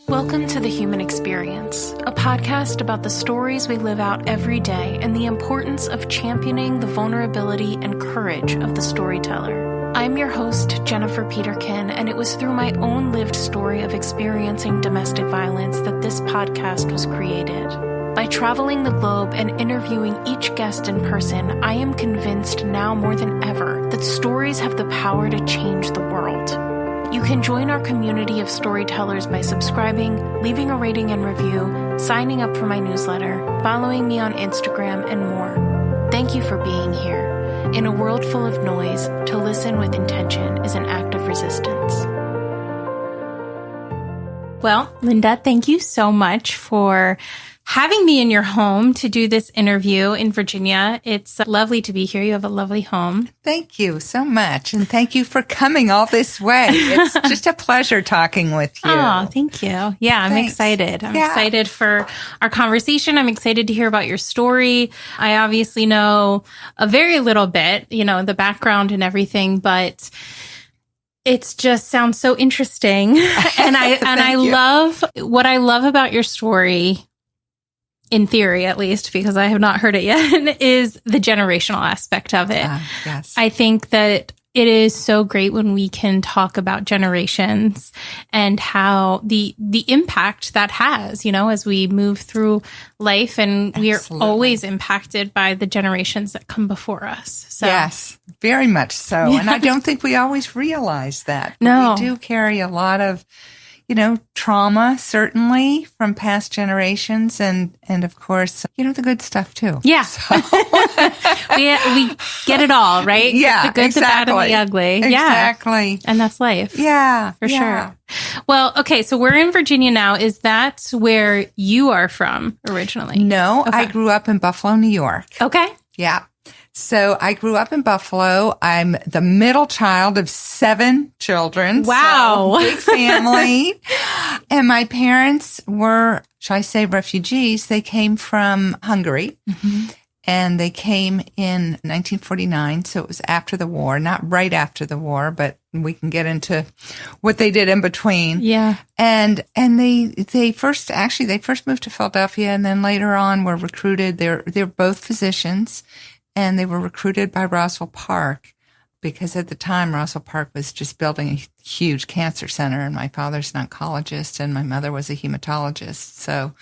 Welcome to The Human Experience, a podcast about the stories we live out every day and the importance of championing the vulnerability and courage of the storyteller. I'm your host, Jennifer Peterkin, and it was through my own lived story of experiencing domestic violence that this podcast was created. By traveling the globe and interviewing each guest in person, I am convinced now more than ever that stories have the power to change the world. You can join our community of storytellers by subscribing, leaving a rating and review, signing up for my newsletter, following me on Instagram, and more. Thank you for being here. In a world full of noise, to listen with intention is an act of resistance. Well, Linda, thank you so much for having me in your home to do this interview in Virginia. It's lovely to be here. You have a lovely home. Thank you so much. And thank you for coming all this way. It's just a pleasure talking with you. Oh, thank you. Yeah, I'm excited. I'm excited for our conversation. I'm excited to hear about your story. I obviously know a very little bit, the background and everything, but it just sounds so interesting. And I love what I love about your story, in theory, at least, because I have not heard it yet, is the generational aspect of it. Yes. I think that it is so great when we can talk about generations and how the impact that has, as we move through life, and we are always impacted by the generations that come before us. So. Yes, very much so. Yeah. And I don't think we always realize that. No. We do carry a lot of trauma, certainly, from past generations, and of course, the good stuff too. Yeah. So. we get it all, right? Yeah, the good, exactly. the bad, and the ugly. Exactly. Yeah. And that's life. Yeah. For sure. Well, okay, so we're in Virginia now. Is that where you are from originally? No, okay. I grew up in Buffalo, New York. Okay. Yeah. So I grew up in Buffalo. I'm the middle child of 7 children. Wow. So big family. And my parents were, shall I say, refugees. They came from Hungary. Mm-hmm. And they came in 1949. So it was after the war, not right after the war, but we can get into what they did in between. Yeah. And they first moved to Philadelphia, and then later on were recruited. They're both physicians. And they were recruited by Roswell Park because at the time Roswell Park was just building a huge cancer center, and my father's an oncologist and my mother was a hematologist. So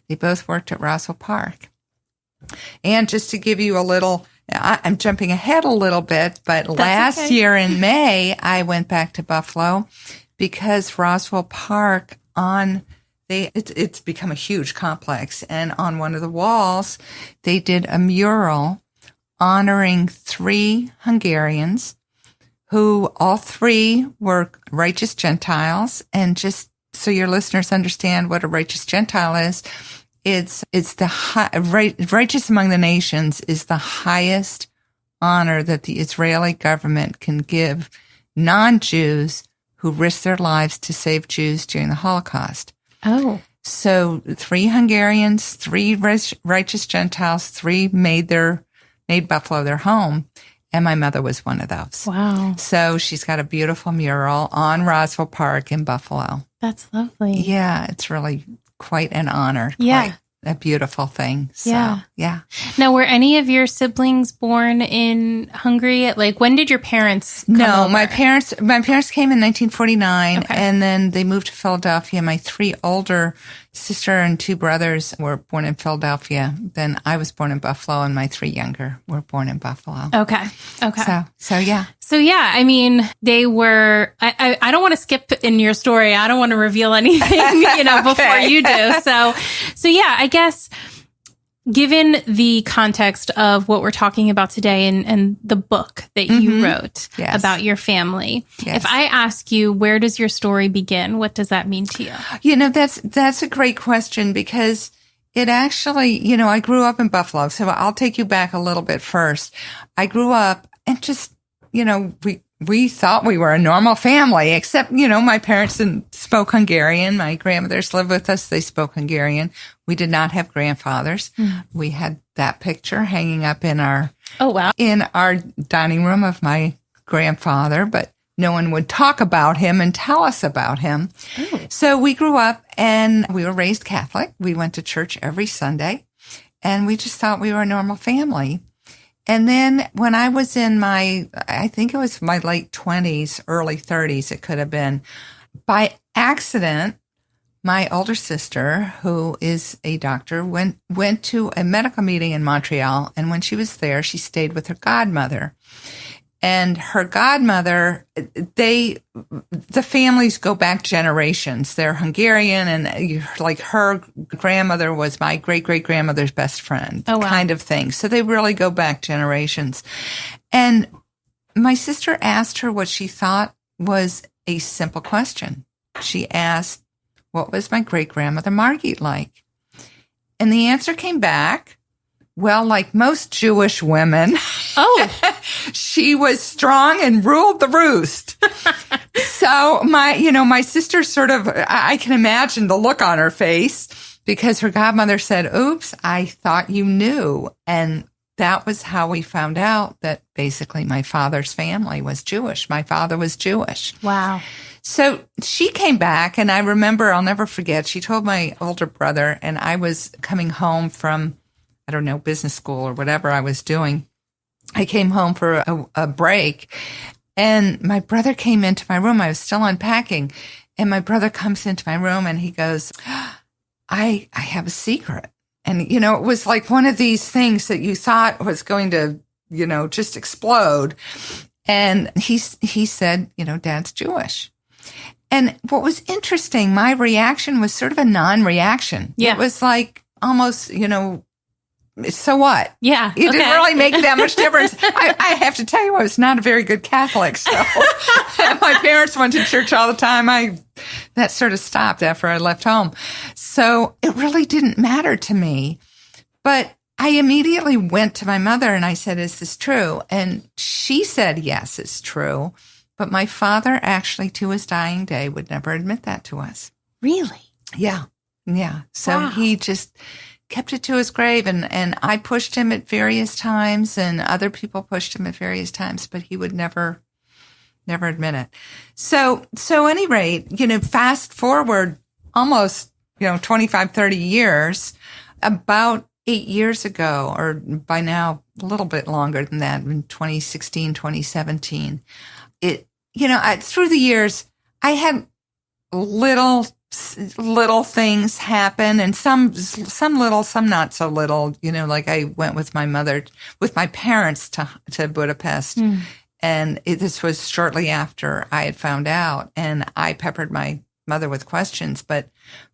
they both worked at Roswell Park. And just to give you a little, I'm jumping ahead a little bit, but last year in May, I went back to Buffalo because Roswell Park it's become a huge complex. And on one of the walls, they did a mural honoring 3 Hungarians who all 3 were righteous Gentiles. And just so your listeners understand what a righteous Gentile is, it's the righteous among the nations is the highest honor that the Israeli government can give non-Jews who risked their lives to save Jews during the Holocaust. Oh. So 3 Hungarians, 3 righteous Gentiles, 3 made Buffalo their home, and my mother was one of those. Wow. So she's got a beautiful mural on Roswell Park in Buffalo. That's lovely. Yeah, it's really quite an honor. Yeah. Quite a beautiful thing. So, yeah. Now, were any of your siblings born in Hungary? When did your parents come No, over? my parents came in 1949, and then they moved to Philadelphia. My 3 older sister and 2 brothers were born in Philadelphia. Then I was born in Buffalo, and my 3 younger were born in Buffalo. Okay. So yeah. So yeah, I mean, they were, I don't want to skip in your story. I don't want to reveal anything, before you do. So yeah, I guess given the context of what we're talking about today and the book that you wrote about your family, if I ask you, where does your story begin? What does that mean to you? That's a great question because it actually, I grew up in Buffalo. So I'll take you back a little bit first. I grew up and just, we thought we were a normal family, except, my parents spoke Hungarian. My grandmothers lived with us. They spoke Hungarian. We did not have grandfathers. We had that picture hanging up in our dining room of my grandfather, but no one would talk about him and tell us about him. Oh. So we grew up and we were raised Catholic. We went to church every Sunday and we just thought we were a normal family. And then when I was in I think it was my late 20s, early 30s, it could have been, by accident, my older sister, who is a doctor, went to a medical meeting in Montreal. And when she was there, she stayed with her godmother. And her godmother, the families go back generations. They're Hungarian, and like her grandmother was my great-great-grandmother's best friend, oh, wow. kind of thing. So they really go back generations. And my sister asked her what she thought was a simple question. She asked, what was my great-grandmother Margit like? And the answer came back, well, like most Jewish women, she was strong and ruled the roost. So my sister sort of, I can imagine the look on her face because her godmother said, oops, I thought you knew. And that was how we found out that basically my father's family was Jewish. My father was Jewish. Wow. So she came back, and I remember, I'll never forget, she told my older brother, and I was coming home from, I don't know, business school or whatever I was doing. I came home for a break, and my brother came into my room. I was still unpacking, and my brother comes into my room, and he goes, I have a secret. And, it was like one of these things that you thought was going to, just explode. And he said, Dad's Jewish. And what was interesting, my reaction was sort of a non-reaction. Yeah. It was like almost, so what? Yeah. It didn't really make that much difference. I have to tell you, I was not a very good Catholic. So my parents went to church all the time. That sort of stopped after I left home. So it really didn't matter to me. But I immediately went to my mother and I said, is this true? And she said, yes, it's true. But my father actually, to his dying day, would never admit that to us. Really? Yeah. Yeah. So wow. He just kept it to his grave. And I pushed him at various times and other people pushed him at various times, but he would never admit it. So at any rate, fast forward almost, 25, 30 years, about 8 years ago, or by now a little bit longer than that, in 2016, 2017, through the years, I had little things happen, and some little, some not so little. Like I went with my parents to Budapest, and this was shortly after I had found out, and I peppered my mother with questions, but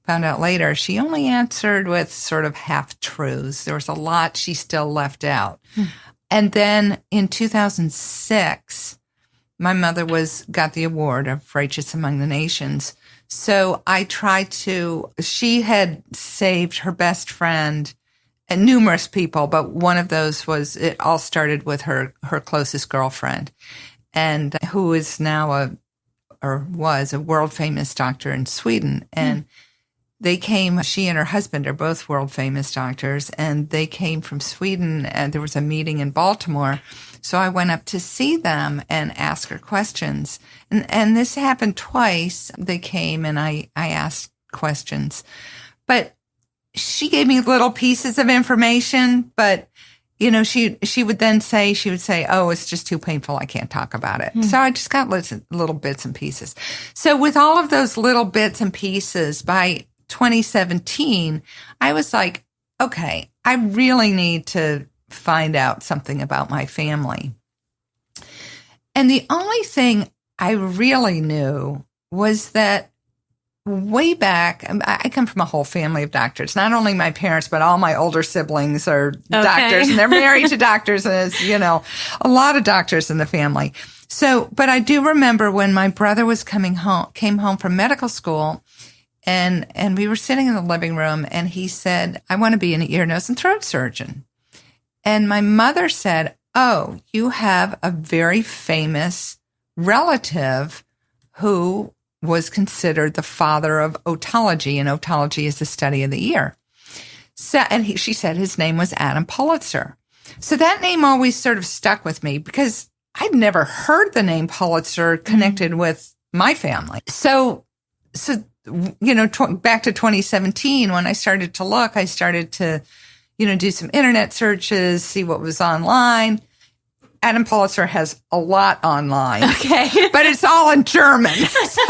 found out later she only answered with sort of half-truths. There was a lot she still left out. And then in 2006, my mother got the award of Righteous Among the Nations. So she had saved her best friend and numerous people, but one of those it all started with her closest girlfriend, and who is now was a world famous doctor in Sweden. And she and her husband are both world famous doctors, and they came from Sweden, and there was a meeting in Baltimore. So I went up to see them and ask her questions. And this happened twice. They came and I asked questions. But she gave me little pieces of information, but she would say, oh, it's just too painful. I can't talk about it. So I just got little bits and pieces. So with all of those little bits and pieces, by 2017, I was like, okay, I really need to find out something about my family. And the only thing I really knew was that way back, I come from a whole family of doctors. Not only my parents, but all my older siblings are doctors, and they're married to doctors, and it's, a lot of doctors in the family. So, but I do remember when my brother came home from medical school, and we were sitting in the living room, and he said, I want to be an ear, nose, and throat surgeon. And my mother said, oh, you have a very famous relative who was considered the father of otology, and otology is the study of the ear. So, she said his name was Adam Politzer. So that name always sort of stuck with me because I'd never heard the name Politzer connected with my family. So back to 2017, when I started to look, I started to, do some internet searches, see what was online. Adam Politzer has a lot online. Okay. But it's all in German. So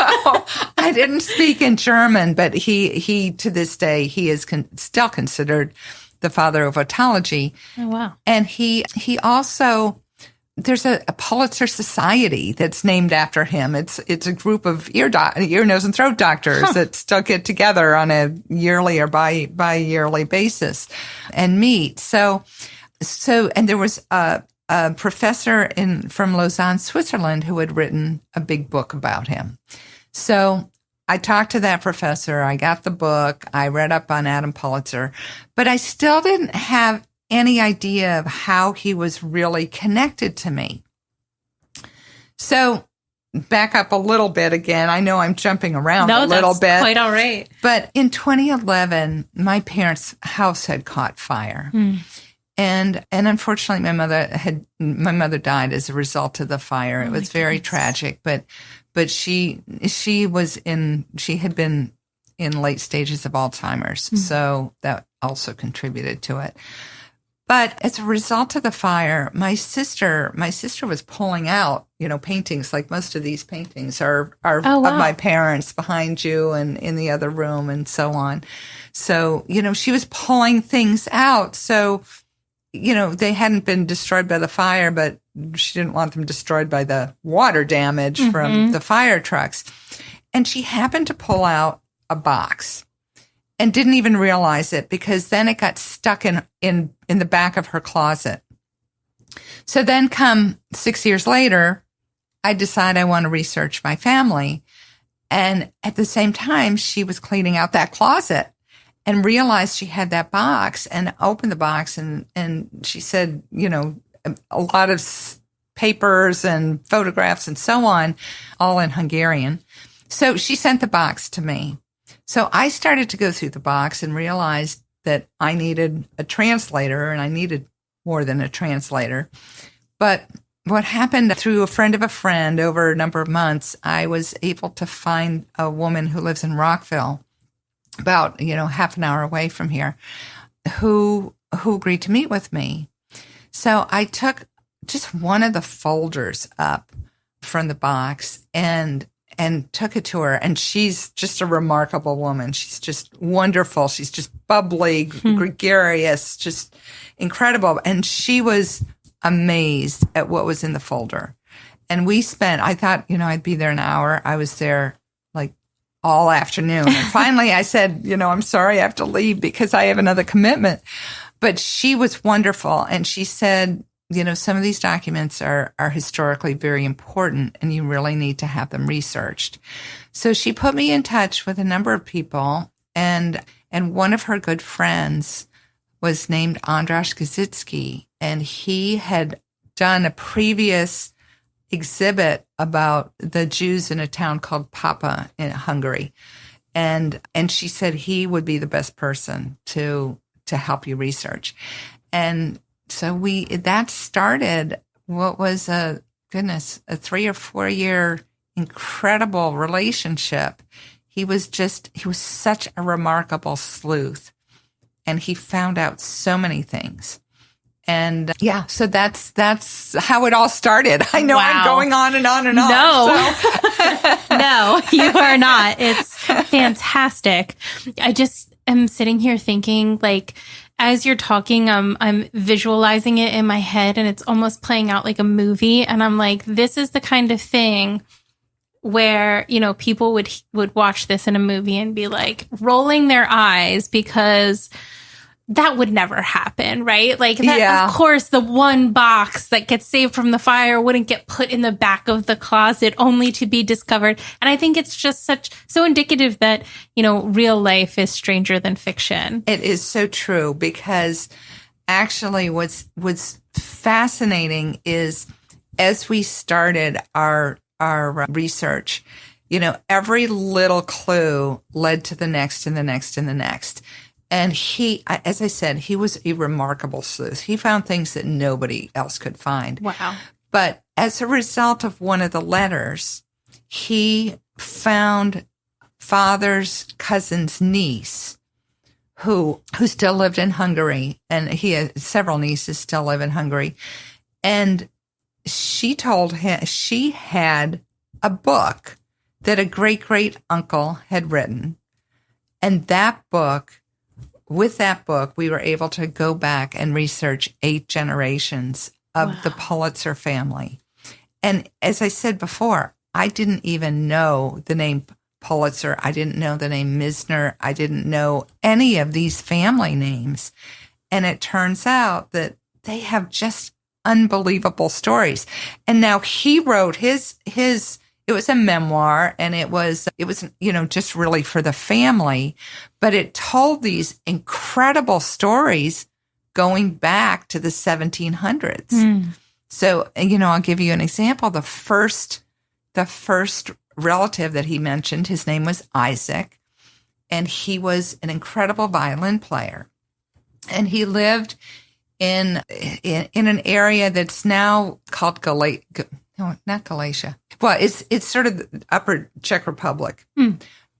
I didn't speak in German, but he to this day, he is still considered the father of otology. Oh, wow. And he also, there's a Politzer Society that's named after him. It's a group of ear, nose, and throat doctors that still get together on a yearly or bi-yearly basis and meet. So, and there was a professor from Lausanne, Switzerland, who had written a big book about him. So I talked to that professor. I got the book. I read up on Adam Politzer, but I still didn't have any idea of how he was really connected to me. So back up a little bit again. I know I'm jumping around a little bit. That's quite all right. But in 2011, my parents' house had caught fire. And unfortunately, my mother died as a result of the fire. It was very tragic, but she had been in late stages of Alzheimer's. So that also contributed to it. But as a result of the fire, my sister was pulling out, paintings, like most of these paintings are of my parents behind you and in the other room and so on. So, she was pulling things out. So, they hadn't been destroyed by the fire, but she didn't want them destroyed by the water damage from the fire trucks. And she happened to pull out a box and didn't even realize it, because then it got stuck in the back of her closet. So then come 6 years later, I decide I want to research my family. And at the same time, she was cleaning out that closet and realized she had that box, and opened the box, and she said, a lot of papers and photographs and so on, all in Hungarian. So she sent the box to me. So I started to go through the box and realized that I needed a translator, and I needed more than a translator. But what happened, through a friend of a friend over a number of months, I was able to find a woman who lives in Rockville, about, half an hour away from here, who agreed to meet with me. So I took just one of the folders up from the box and took it to her. And she's just a remarkable woman. She's just wonderful. She's just bubbly, gregarious, just incredible. And she was amazed at what was in the folder. And I thought, I'd be there an hour. I was there like all afternoon. And finally I said, I'm sorry, I have to leave because I have another commitment. But she was wonderful. And she said, some of these documents are historically very important, and you really need to have them researched. So she put me in touch with a number of people, and one of her good friends was named Andras Gazitsky, and he had done a previous exhibit about the Jews in a town called Papa in Hungary. And she said he would be the best person to help you research. And so that started what was a 3 or 4 year incredible relationship. He was such a remarkable sleuth, and he found out so many things. And so that's how it all started. I know I'm going on and on and on. No, so. No, you are not. It's fantastic. I just am sitting here thinking, like, as you're talking, I'm visualizing it in my head, and it's almost playing out like a movie. And I'm like, this is the kind of thing where, people would watch this in a movie and be like rolling their eyes, because that would never happen, right? Like, that, of course, the one box that gets saved from the fire wouldn't get put in the back of the closet only to be discovered. And I think it's just so indicative that, real life is stranger than fiction. It is so true, because actually what's fascinating is, as we started our research, every little clue led to the next and the next and the next. And he, as I said, he was a remarkable sleuth. He found things that nobody else could find. Wow. But as a result of one of the letters, he found father's cousin's niece who still lived in Hungary, and he had several nieces still live in Hungary. And she told him she had a book that a great uncle had written. And with that book, we were able to go back and research 8 generations of the Politzer family. And as I said before, I didn't even know the name Politzer. I didn't know the name Misner. I didn't know any of these family names. And it turns out that they have just unbelievable stories. And now he wrote his it was a memoir, and it was, just really for the family, but it told these incredible stories going back to the 1700s. So, I'll give you an example. The first relative that he mentioned, his name was Isaac, and he was an incredible violin player. And he lived in an area that's now called No, not Galatia. Well, it's sort of the Upper Czech Republic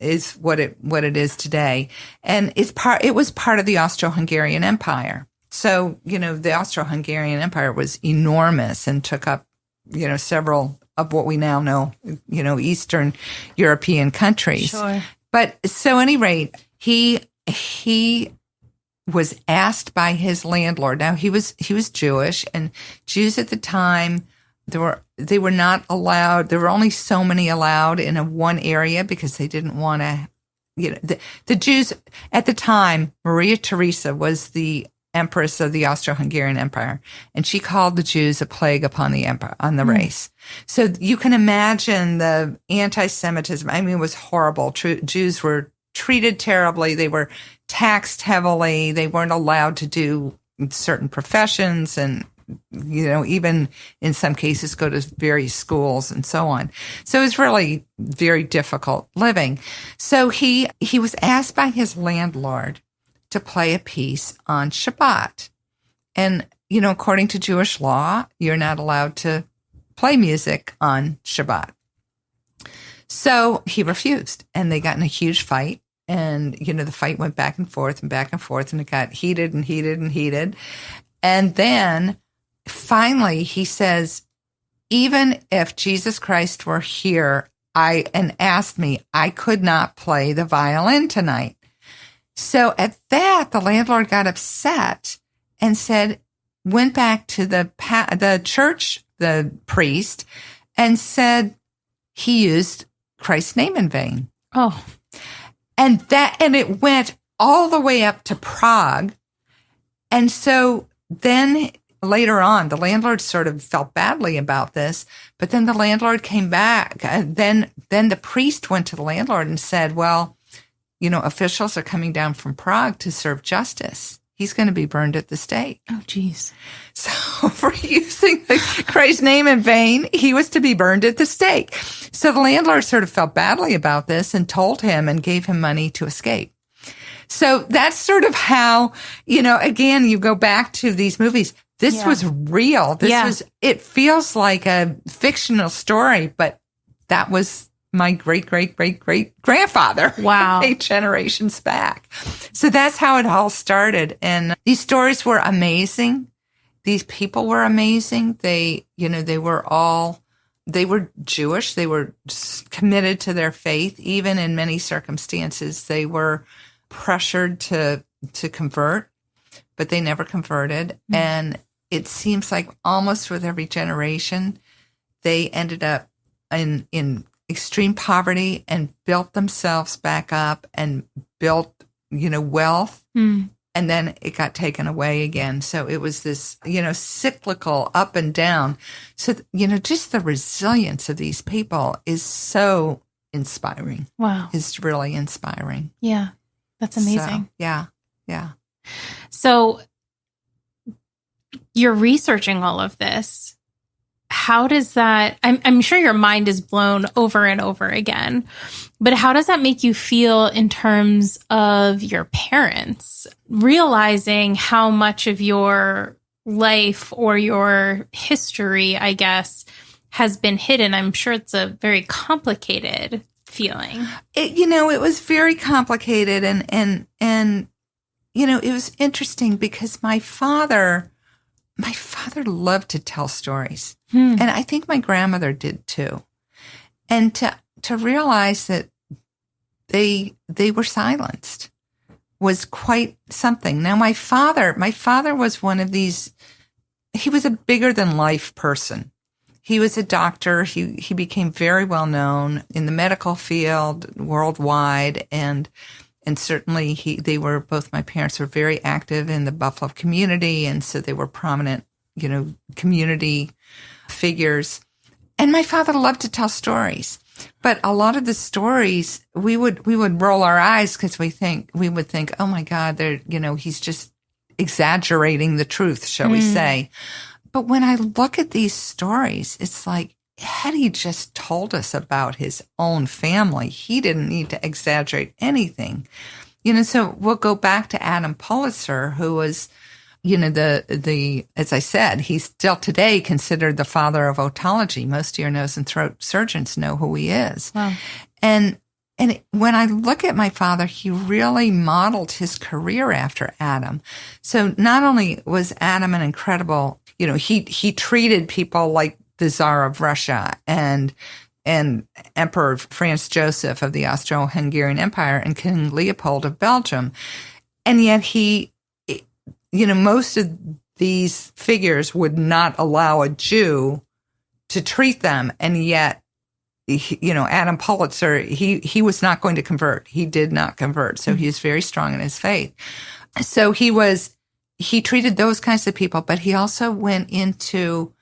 is what it is today, and it was part of the Austro-Hungarian Empire. So the Austro-Hungarian Empire was enormous and took up several of what we now know Eastern European countries. Sure. But so, at any rate, he was asked by his landlord. Now he was Jewish, and Jews at the time, they were not allowed. There were only so many allowed in one area because they didn't want to. The Jews at the time, Maria Theresa was the empress of the Austro-Hungarian Empire, and she called the Jews a plague upon the empire, on the race. So you can imagine the anti-Semitism. I mean, it was horrible. Jews were treated terribly. They were taxed heavily. They weren't allowed to do certain professions, and even in some cases go to various schools and so on. So it was really very difficult living. So he was asked by his landlord to play a piece on Shabbat. And, according to Jewish law, you're not allowed to play music on Shabbat. So he refused, and they got in a huge fight. And, the fight went back and forth, and it got heated and heated and heated. And then finally, he says, even if Jesus Christ were here and asked me, I could not play the violin tonight. So at that, the landlord got upset and went back to the church, the priest, and said he used Christ's name in vain. Oh. And it went all the way up to Prague. And so then later on, the landlord sort of felt badly about this, but then the landlord came back. Then the priest went to the landlord and said, well, officials are coming down from Prague to serve justice. He's going to be burned at the stake. Oh, geez. So for using Christ's name in vain, he was to be burned at the stake. So the landlord sort of felt badly about this and told him and gave him money to escape. So that's sort of how, again, you go back to these movies. This was real. It feels like a fictional story, but that was my great-great-great-great-grandfather. Wow. 8 generations back. So that's how it all started. And these stories were amazing. These people were amazing. They were Jewish. They were committed to their faith. Even in many circumstances, they were pressured to convert, but they never converted. Mm-hmm. And it seems like almost with every generation, they ended up in extreme poverty and built themselves back up and built, wealth. Mm. And then it got taken away again. So it was this, cyclical up and down. So, just the resilience of these people is so inspiring. Wow. It's really inspiring. Yeah. That's amazing. So, yeah. Yeah. So you're researching all of this. How does that, I'm sure your mind is blown over and over again, but how does that make you feel in terms of your parents realizing how much of your life or your history, I guess, has been hidden. I'm sure it's a very complicated feeling. It was very complicated, and it was interesting because my father loved to tell stories, and I think my grandmother did too. And to realize that they were silenced was quite something. Now, my father was one of these. He was a bigger than life person. He was a doctor. He became very well known in the medical field worldwide, and certainly both my parents were very active in the Buffalo community, and so they were prominent, community figures. And my father loved to tell stories, but a lot of the stories we would roll our eyes because we would think, oh my God, he's just exaggerating the truth, shall we say? But when I look at these stories, it's like, had he just told us about his own family, he didn't need to exaggerate anything. So we'll go back to Adam Politzer, who was, as I said, he's still today considered the father of otology. Most ear, nose, and throat surgeons know who he is. Wow. And when I look at my father, he really modeled his career after Adam. So not only was Adam an incredible, he treated people like the Tsar of Russia and Emperor Franz Joseph of the Austro-Hungarian Empire and King Leopold of Belgium. And yet most of these figures would not allow a Jew to treat them. And yet, Adam Politzer, he was not going to convert. He did not convert. So he was very strong in his faith. So he treated those kinds of people, but he also went into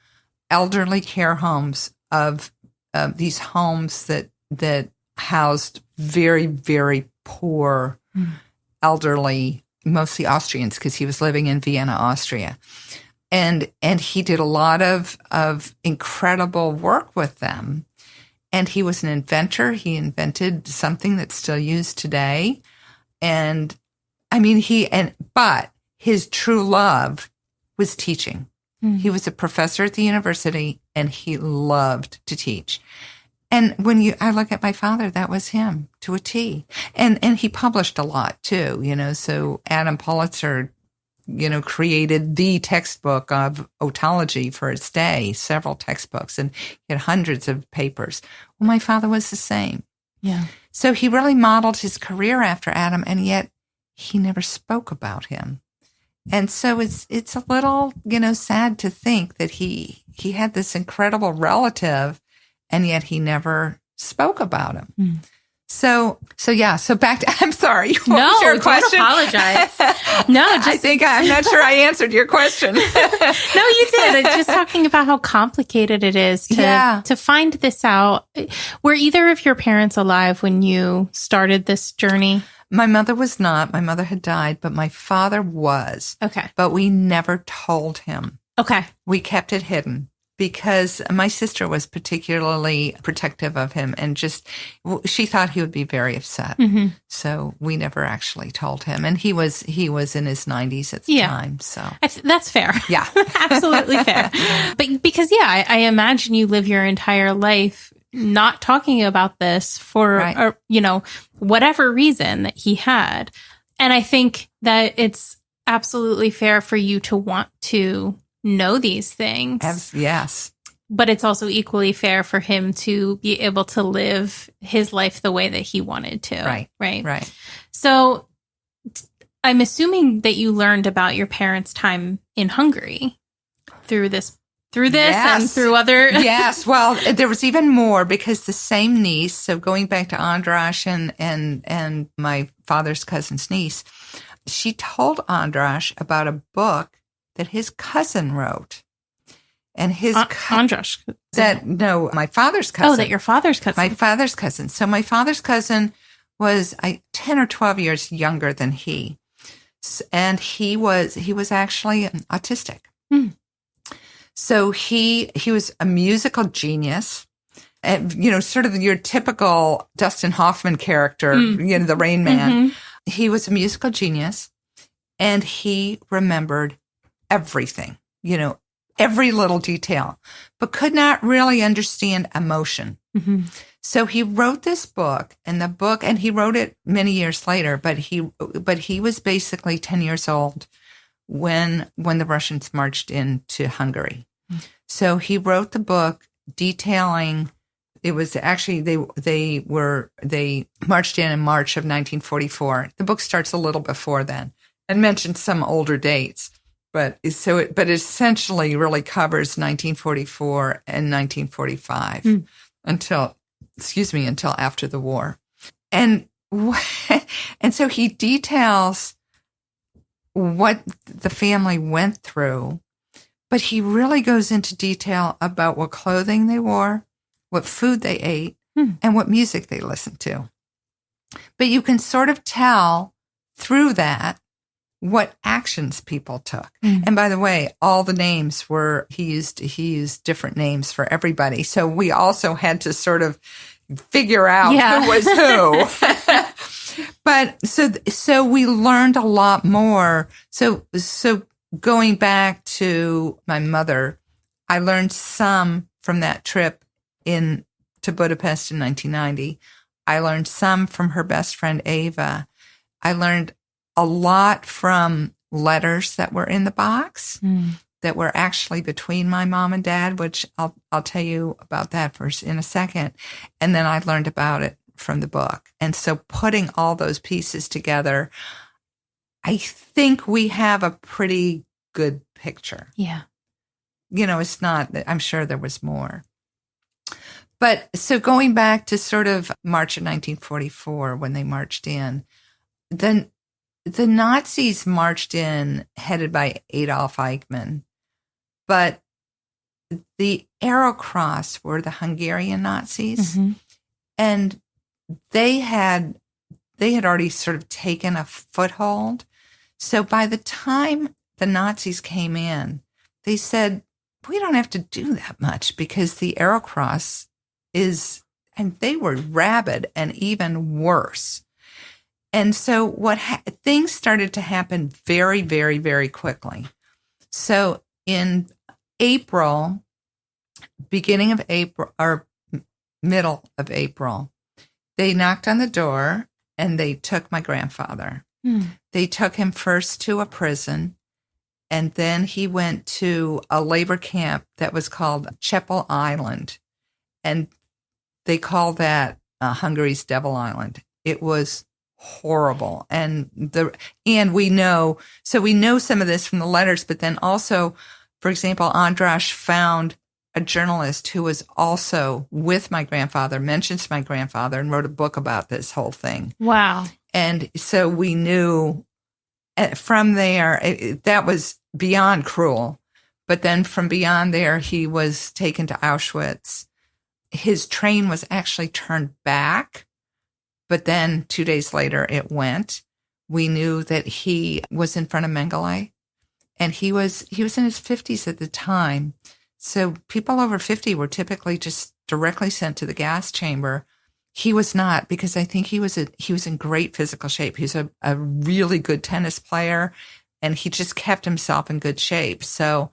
elderly care homes of these homes that housed very, very poor elderly, mostly Austrians, because he was living in Vienna, Austria. And he did a lot of incredible work with them. And he was an inventor. He invented something that's still used today. And but his true love was teaching. He was a professor at the university, and he loved to teach. And I look at my father, that was him to a T. And he published a lot too, so Adam Politzer, created the textbook of otology for its day, several textbooks, and he had hundreds of papers. Well, my father was the same. Yeah. So he really modeled his career after Adam, and yet he never spoke about him. And so it's a little, sad to think that he had this incredible relative, and yet he never spoke about him. So back to, I'm sorry. What was your question? Don't apologize. No, I'm not sure I answered your question. No, you did. Just talking about how complicated it is to find this out. Were either of your parents alive when you started this journey? My mother was not. My mother had died, but my father was. Okay. But we never told him. Okay. We kept it hidden because my sister was particularly protective of him, and she thought he would be very upset. Mm-hmm. So we never actually told him. And he was in his 90s at the time. So that's fair. Yeah. Absolutely fair. But because, I imagine you live your entire life not talking about this for, whatever reason that he had. And I think that it's absolutely fair for you to want to know these things. Yes. But it's also equally fair for him to be able to live his life the way that he wanted to. Right. So I'm assuming that you learned about your parents' time in Hungary through this and through other. Yes. Well, there was even more because the same niece, so going back to Andras and my father's cousin's niece, she told Andras about a book that his cousin wrote. And his Andras. My father's cousin. Oh, that your father's cousin. My father's cousin. So my father's cousin was 10 or 12 years younger than he. And he was actually autistic. So he was a musical genius, and, sort of your typical Dustin Hoffman character, the Rain Man. Mm-hmm. He was a musical genius, and he remembered everything. every little detail, but could not really understand emotion. Mm-hmm. So he wrote this book, and he wrote it many years later, but he was basically 10 years old when the Russians marched into Hungary. Mm-hmm. So he wrote the book detailing. It was actually they marched in March of 1944. The book starts a little before then and mentions some older dates, but it essentially really covers 1944 and 1945 until after the war, and so he details what the family went through, but he really goes into detail about what clothing they wore, what food they ate, and what music they listened to. But you can sort of tell through that what actions people took. And by the way, all the names he used different names for everybody. So we also had to sort of figure out who was who. But so we learned a lot more. So going back to my mother, I learned some from that trip to Budapest in 1990. I learned some from her best friend, Ava. I learned a lot from letters that were in the box that were actually between my mom and dad, which I'll tell you about that first in a second. And then I learned about it from the book. And so putting all those pieces together, I think we have a pretty good picture. Yeah. It's not, I'm sure there was more. But so going back to sort of March of 1944, when they marched in, then the Nazis marched in headed by Adolf Eichmann, but the Arrow Cross were the Hungarian Nazis, and they had already sort of taken a foothold. So by the time the Nazis came in, they said, we don't have to do that much because the Arrow Cross and they were rabid and even worse. And so things started to happen very, very, very quickly. So in April, beginning of April or middle of April, they knocked on the door and they took my grandfather. They took him first to a prison, and then he went to a labor camp that was called Chapel Island. And they call that Hungary's Devil Island. It was horrible. And we know some of this from the letters, but then also, for example, Andras found a journalist who was also with my grandfather, mentions my grandfather, and wrote a book about this whole thing. Wow. And so we knew from there, that was beyond cruel. But then from beyond there, he was taken to Auschwitz. His train was actually turned back, but then 2 days later it went. We knew that he was in front of Mengele, and he was in his 50s at the time. So people over 50 were typically just directly sent to the gas chamber. He was not, because I think he was in great physical shape. He was a really good tennis player, and he just kept himself in good shape. So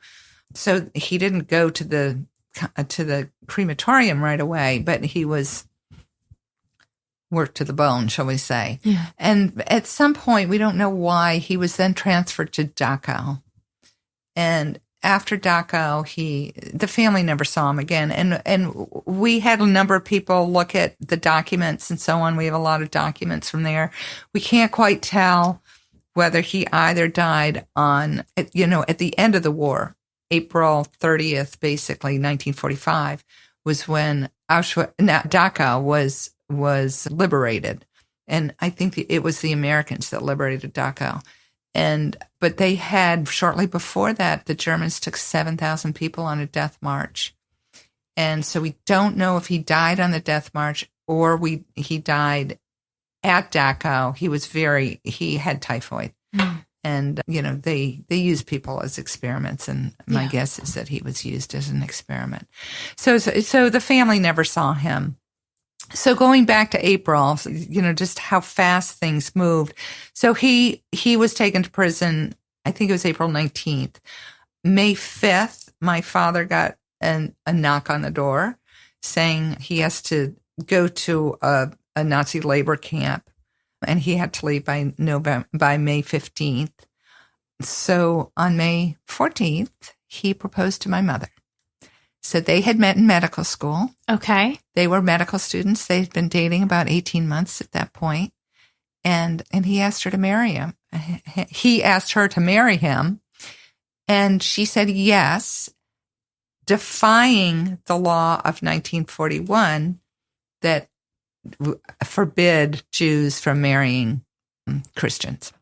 he didn't go to the crematorium right away, but he was worked to the bone, shall we say. Yeah. And at some point, we don't know why, he was then transferred to Dachau. And after Dachau, the family never saw him again. And we had a number of people look at the documents and so on. We have a lot of documents from there. We can't quite tell whether he either died at the end of the war, April 30th, basically 1945, was when Dachau was liberated. And I think it was the Americans that liberated Dachau. But they had, shortly before that, the Germans took 7,000 people on a death march. And so we don't know if he died on the death march or he died at Dachau. He had typhoid. And, they use people as experiments. And my guess is that he was used as an experiment. So the family never saw him. So going back to April, just how fast things moved. So he was taken to prison, I think it was April 19th. May 5th, my father got a knock on the door saying he has to go to a Nazi labor camp, and he had to leave by May 15th. So on May 14th, he proposed to my mother. So they had met in medical school. Okay. They were medical students. They had been dating about 18 months at that point. And he asked her to marry him. He asked her to marry him. And she said yes, defying the law of 1941 that forbid Jews from marrying Christians.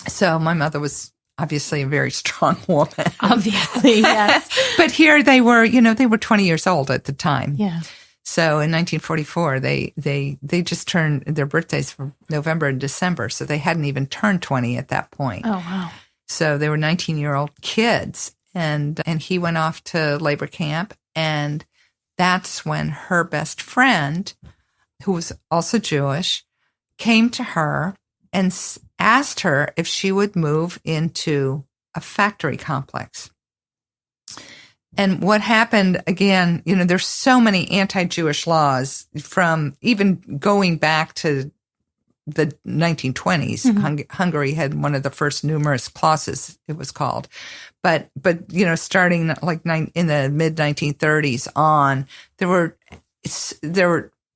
So my mother was obviously a very strong woman. Obviously, yes. But here they were, they were 20 years old at the time. Yeah. So in 1944, they just turned, their birthdays for November and December, so they hadn't even turned 20 at that point. Oh, wow. So they were 19-year-old kids, and he went off to labor camp, and that's when her best friend, who was also Jewish, came to her and asked her if she would move into a factory complex. And what happened, again, there's so many anti-Jewish laws from even going back to the 1920s. Mm-hmm. Hungary had one of the first numerous clauses, it was called. But starting like in the mid-1930s on, there were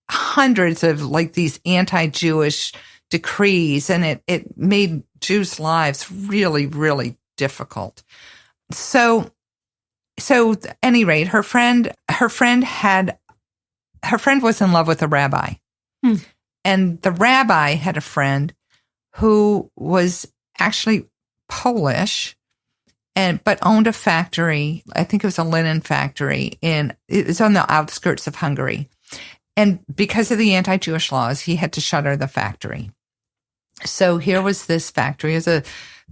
hundreds of like these anti-Jewish decrees, and it made Jews' lives really, really difficult. So at any rate, her friend was in love with a rabbi. And the rabbi had a friend who was actually Polish but owned a factory. I think it was a linen factory it was on the outskirts of Hungary. And because of the anti-Jewish laws, he had to shutter the factory. So here was this factory. It was a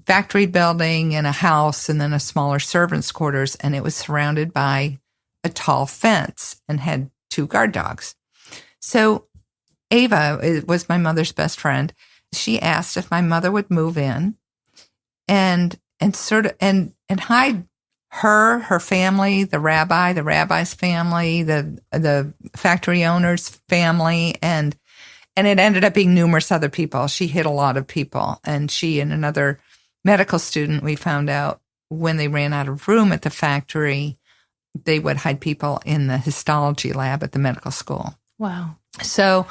factory building and a house and then a smaller servants' quarters. And it was surrounded by a tall fence and had 2 guard dogs. So Ava was my mother's best friend. She asked if my mother would move in and hide her family, the rabbi's family, the factory owner's family, and it ended up being numerous other people. She hid a lot of people, and she and another medical student, we found out when they ran out of room at the factory, they would hide people in the histology lab at the medical school. Wow. So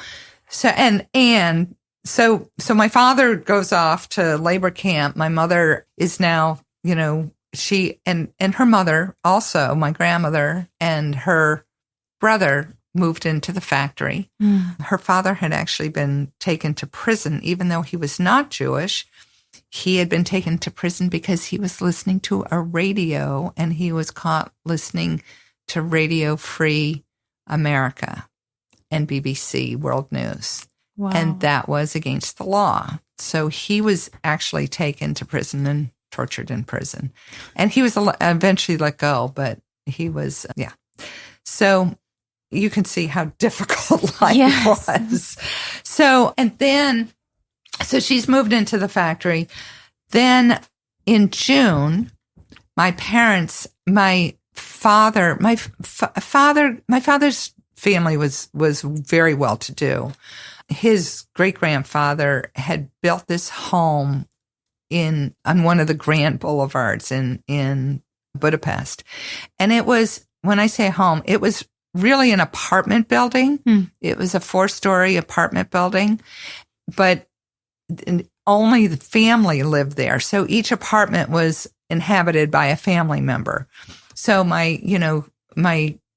my father goes off to labor camp. My mother is now, she and her mother also, my grandmother and her brother moved into the factory. Her father had actually been taken to prison, even though he was not Jewish. He had been taken to prison because he was listening to a radio, and he was caught listening to Radio Free America and BBC World News. Wow. And that was against the law. So he was actually taken to prison and tortured in prison. And he was eventually let go, but he was, yeah. So you can see how difficult life was. So she's moved into the factory. Then in June, my father's family was very well to do. His great grandfather had built this home on one of the grand boulevards in Budapest. And it was, when I say home, it was really an apartment building. It was a 4-story apartment building, but only the family lived there. So each apartment was inhabited by a family member. So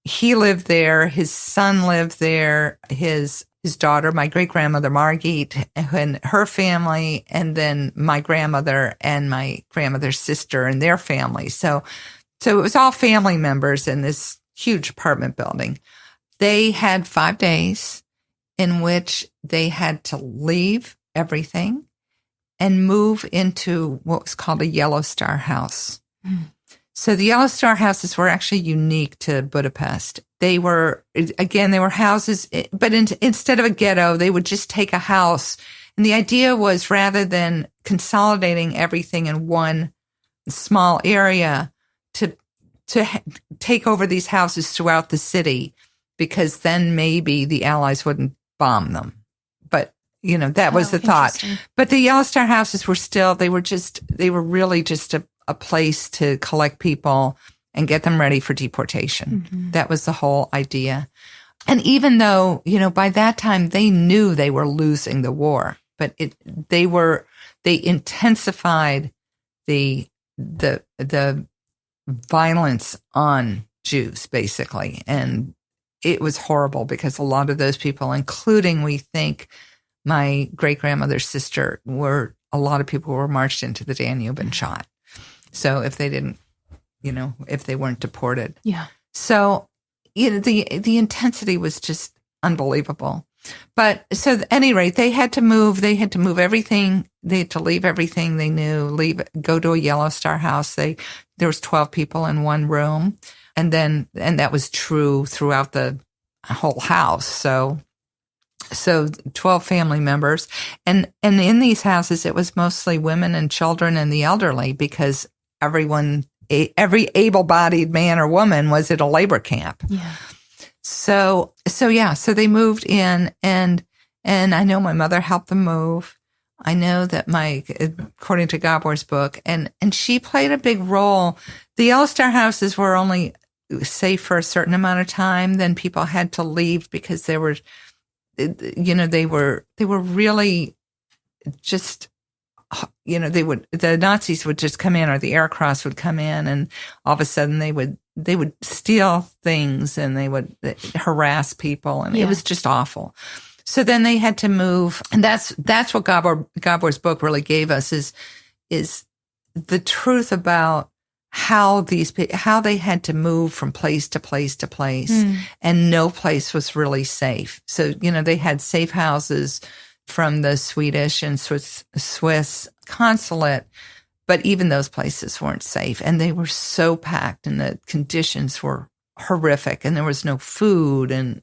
he lived there, his son lived there, his daughter, my great-grandmother Margit, and her family, and then my grandmother and my grandmother's sister and their family. So it was all family members in this huge apartment building. They had 5 days in which they had to leave everything and move into what was called a Yellow Star house. So the Yellow Star houses were actually unique to Budapest. They were houses, but instead of a ghetto, they would just take a house. And the idea was, rather than consolidating everything in one small area, take over these houses throughout the city, because then maybe the Allies wouldn't bomb them. But, that was the thought. But the Yellow Star houses were still, they were really just a place to collect people and get them ready for deportation. Mm-hmm. That was the whole idea. And even though, by that time they knew they were losing the war, but they intensified the violence on Jews, basically. And it was horrible, because a lot of those people, including, we think, my great-grandmother's sister, a lot of people were marched into the Danube and shot. So if they didn't, if they weren't deported. Yeah. So, the intensity was just unbelievable. But so at any rate, they had to move everything. They had to leave everything they knew, go to a Yellow Star house. There was 12 people in one room. And that was true throughout the whole house. So 12 family members. And in these houses, it was mostly women and children and the elderly, because every able-bodied man or woman was at a labor camp. Yeah. So they moved in, and I know my mother helped them move. I know that according to Gabor's book, and she played a big role. The Yellow Star houses were only safe for a certain amount of time. Then people had to leave, because they were really just, the Nazis would just come in, or the Air Cross would come in, and all of a sudden they would steal things, and they would harass people, and it was just awful. So then they had to move, and that's what Gabor's book really gave us is the truth about how they had to move from place to place to place, and no place was really safe. So, they had safe houses from the Swedish and Swiss consulate, but even those places weren't safe, and they were so packed, and the conditions were horrific, and there was no food, and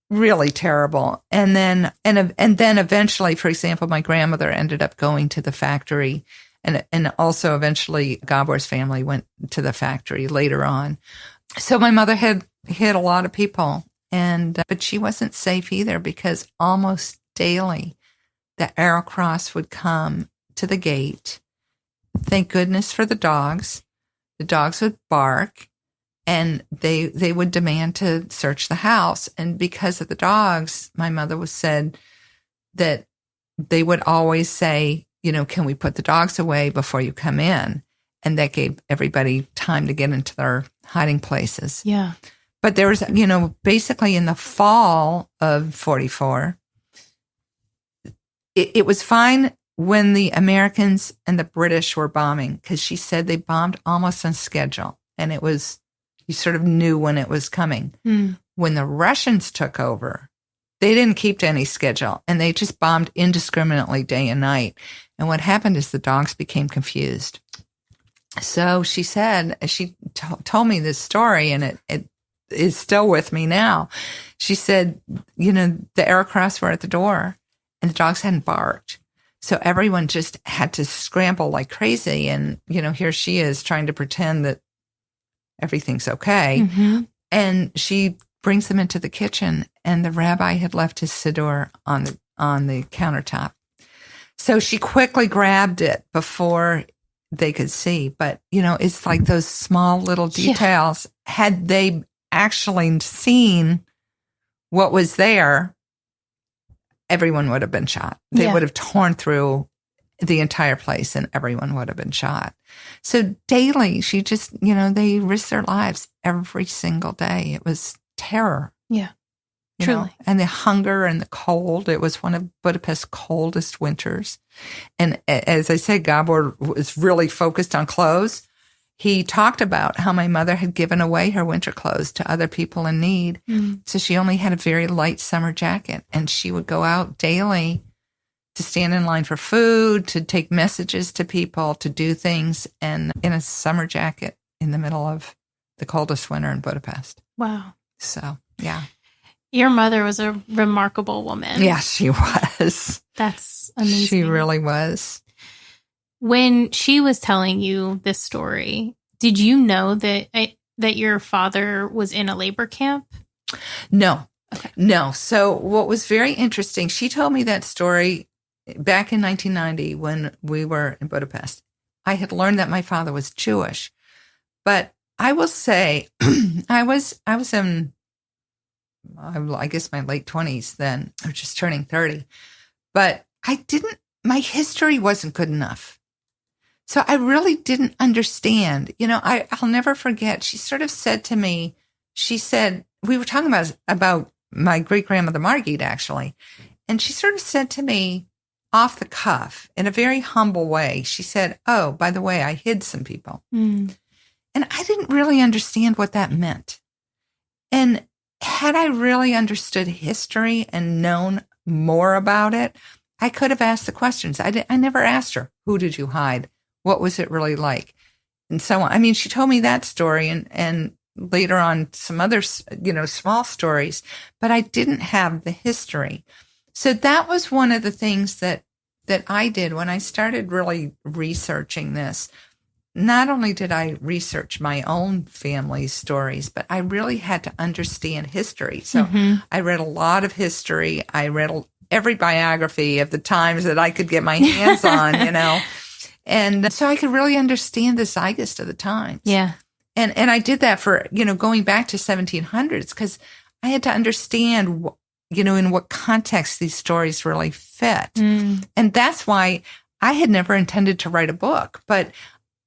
really terrible. And then eventually, for example, my grandmother ended up going to the factory. And also eventually Gabor's family went to the factory later on. So my mother had hit a lot of people, but she wasn't safe either, because almost daily the Arrow Cross would come to the gate. Thank goodness for the dogs. The dogs would bark, and they would demand to search the house. And because of the dogs, my mother said that they would always say, can we put the dogs away before you come in? And that gave everybody time to get into their hiding places. Yeah. But there was, basically in the fall of 44, it was fine when the Americans and the British were bombing, because she said they bombed almost on schedule. And you sort of knew when it was coming. When the Russians took over, they didn't keep to any schedule, and they just bombed indiscriminately day and night. And what happened is the dogs became confused. So she said, she told me this story, and it is still with me now. She said, the Air Cross were at the door, and the dogs hadn't barked. So everyone just had to scramble like crazy. And, here she is trying to pretend that everything's okay. Mm-hmm. And she brings them into the kitchen, and the rabbi had left his siddur on the countertop. So she quickly grabbed it before they could see. But, it's like those small little details. Yeah. Had they actually seen what was there, everyone would have been shot. They would have torn through the entire place, and everyone would have been shot. So daily, she just, they risked their lives every single day. It was terror. Yeah. Truly. And the hunger and the cold. It was one of Budapest's coldest winters. And as I said, Gabor was really focused on clothes. He talked about how my mother had given away her winter clothes to other people in need. So she only had a very light summer jacket, and she would go out daily to stand in line for food, to take messages to people, to do things, and in a summer jacket in the middle of the coldest winter in Budapest. Wow. So, yeah. Your mother was a remarkable woman. Yeah, she was. That's amazing. She really was. When she was telling you this story, Did you know that your father was in a labor camp? No. Okay. No. So what was very interesting, she told me that story back in 1990 when we were in Budapest. I had learned that my father was Jewish, but I will say I was in, I guess, my late 20s then, or just turning 30, but my history wasn't good enough. So I really didn't understand. I'll never forget. She sort of said to me, she said, we were talking about my great-grandmother Margit, actually. And she sort of said to me off the cuff in a very humble way, she said, "Oh, by the way, I hid some people." And I didn't really understand what that meant. And had I really understood history and known more about it, I could have asked the questions. I never asked her, who did you hide? What was it really like? And so on. I mean, she told me that story and later on some other, small stories, but I didn't have the history. So that was one of the things that I did when I started really researching this. Not only did I research my own family's stories, but I really had to understand history. So I read a lot of history. I read every biography of the times that I could get my hands on, And so I could really understand the zeitgeist of the times. Yeah. And I did that for, going back to 1700s, because I had to understand, in what context these stories really fit. And that's why I had never intended to write a book, but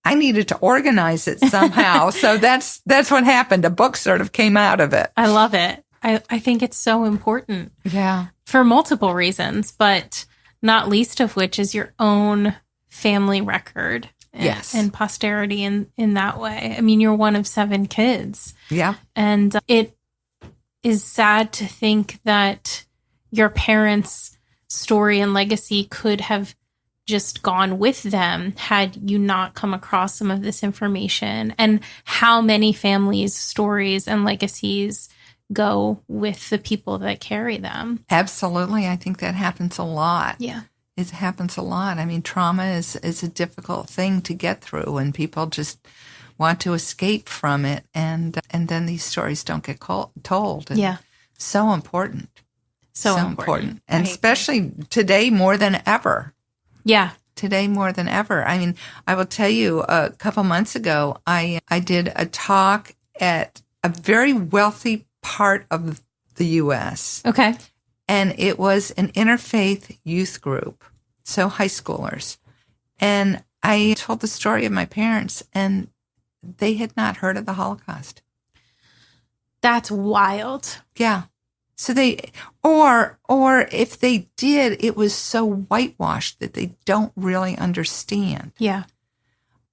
I needed to organize it somehow. So that's what happened. A book sort of came out of it. I love it. I think it's so important. Yeah. For multiple reasons, but not least of which is your own family record. And posterity in that way. I mean, you're one of 7 kids. Yeah. And it is sad to think that your parents' story and legacy could have just gone with them had you not come across some of this information, and how many families' stories and legacies go with the people that carry them. Absolutely. I think that happens a lot. Yeah. It happens a lot. I mean, trauma is a difficult thing to get through, and people just want to escape from it, and then these stories don't get told. And yeah. So important. So important. And especially today more than ever. Yeah. Today more than ever. I mean, I will tell you, a couple months ago, I did a talk at a very wealthy part of the U.S. Okay. And it was an interfaith youth group, so high schoolers. And I told the story of my parents, and they had not heard of the Holocaust. That's wild. Yeah. So they, or if they did, it was so whitewashed that they don't really understand. Yeah.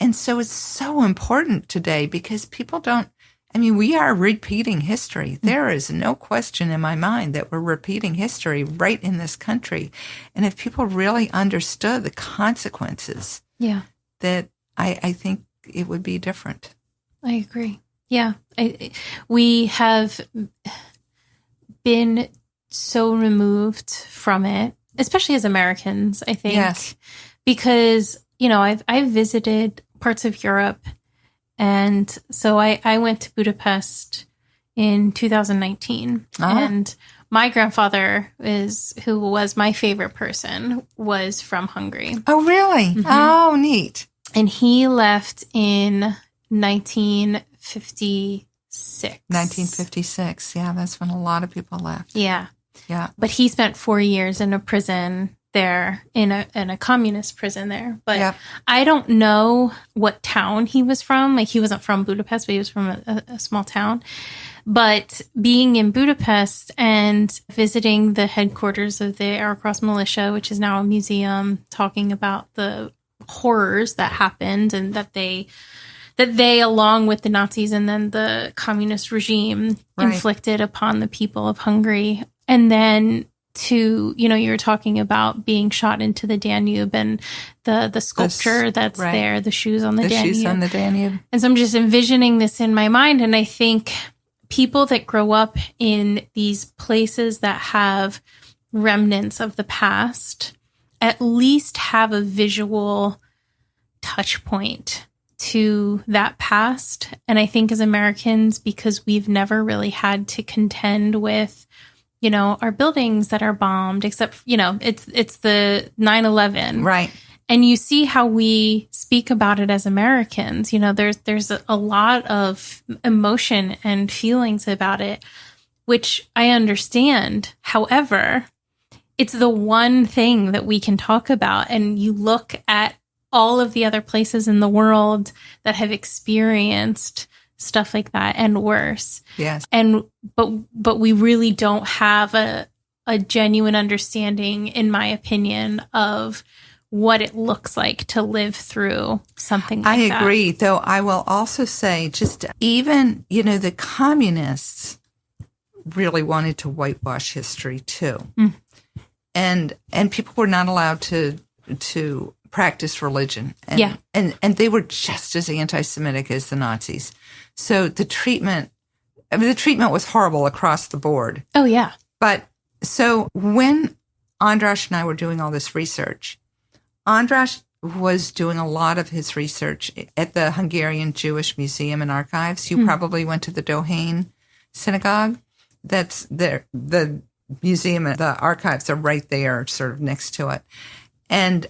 And so it's so important today because people don't, I mean, we are repeating history. There is no question in my mind that we're repeating history right in this country. And if people really understood the consequences, yeah, that I think it would be different. I agree. Yeah. We have been so removed from it, especially as Americans, I think. Yes. Because, I've visited parts of Europe. And so I went to Budapest in 2019. And my grandfather, who was my favorite person, was from Hungary. Oh, really? Mm-hmm. Oh, neat. And he left in 1956. 1956. Yeah, that's when a lot of people left. Yeah. Yeah. But he spent 4 years in a prison there, in a communist prison there. But yeah. I don't know what town he was from. Like, he wasn't from Budapest, but he was from a small town. But being in Budapest and visiting the headquarters of the Arrow-Cross Militia, which is now a museum, talking about the horrors that happened and that they, along with the Nazis and then the communist regime, inflicted upon the people of Hungary. And then to, you were talking about being shot into the Danube and the sculpture that's there, the shoes on the Danube. The shoes on the Danube. And so I'm just envisioning this in my mind. And I think people that grow up in these places that have remnants of the past at least have a visual touch point to that past. And I think as Americans, because we've never really had to contend with, our buildings that are bombed, except, it's the 9/11. Right. And you see how we speak about it as Americans. There's a lot of emotion and feelings about it, which I understand. However, it's the one thing that we can talk about. And you look at all of the other places in the world that have experienced stuff like that and worse. Yes. But we really don't have a genuine understanding, in my opinion, of what it looks like to live through something like that. I agree, though I will also say just even, the communists really wanted to whitewash history too. Mm. And people were not allowed to practice religion. And they were just as anti-Semitic as the Nazis. So the treatment was horrible across the board. Oh, yeah. But so when Andras and I were doing all this research, Andras was doing a lot of his research at the Hungarian Jewish Museum and Archives. You probably went to the Dohane Synagogue. That's there. The museum and the archives are right there, sort of next to it. And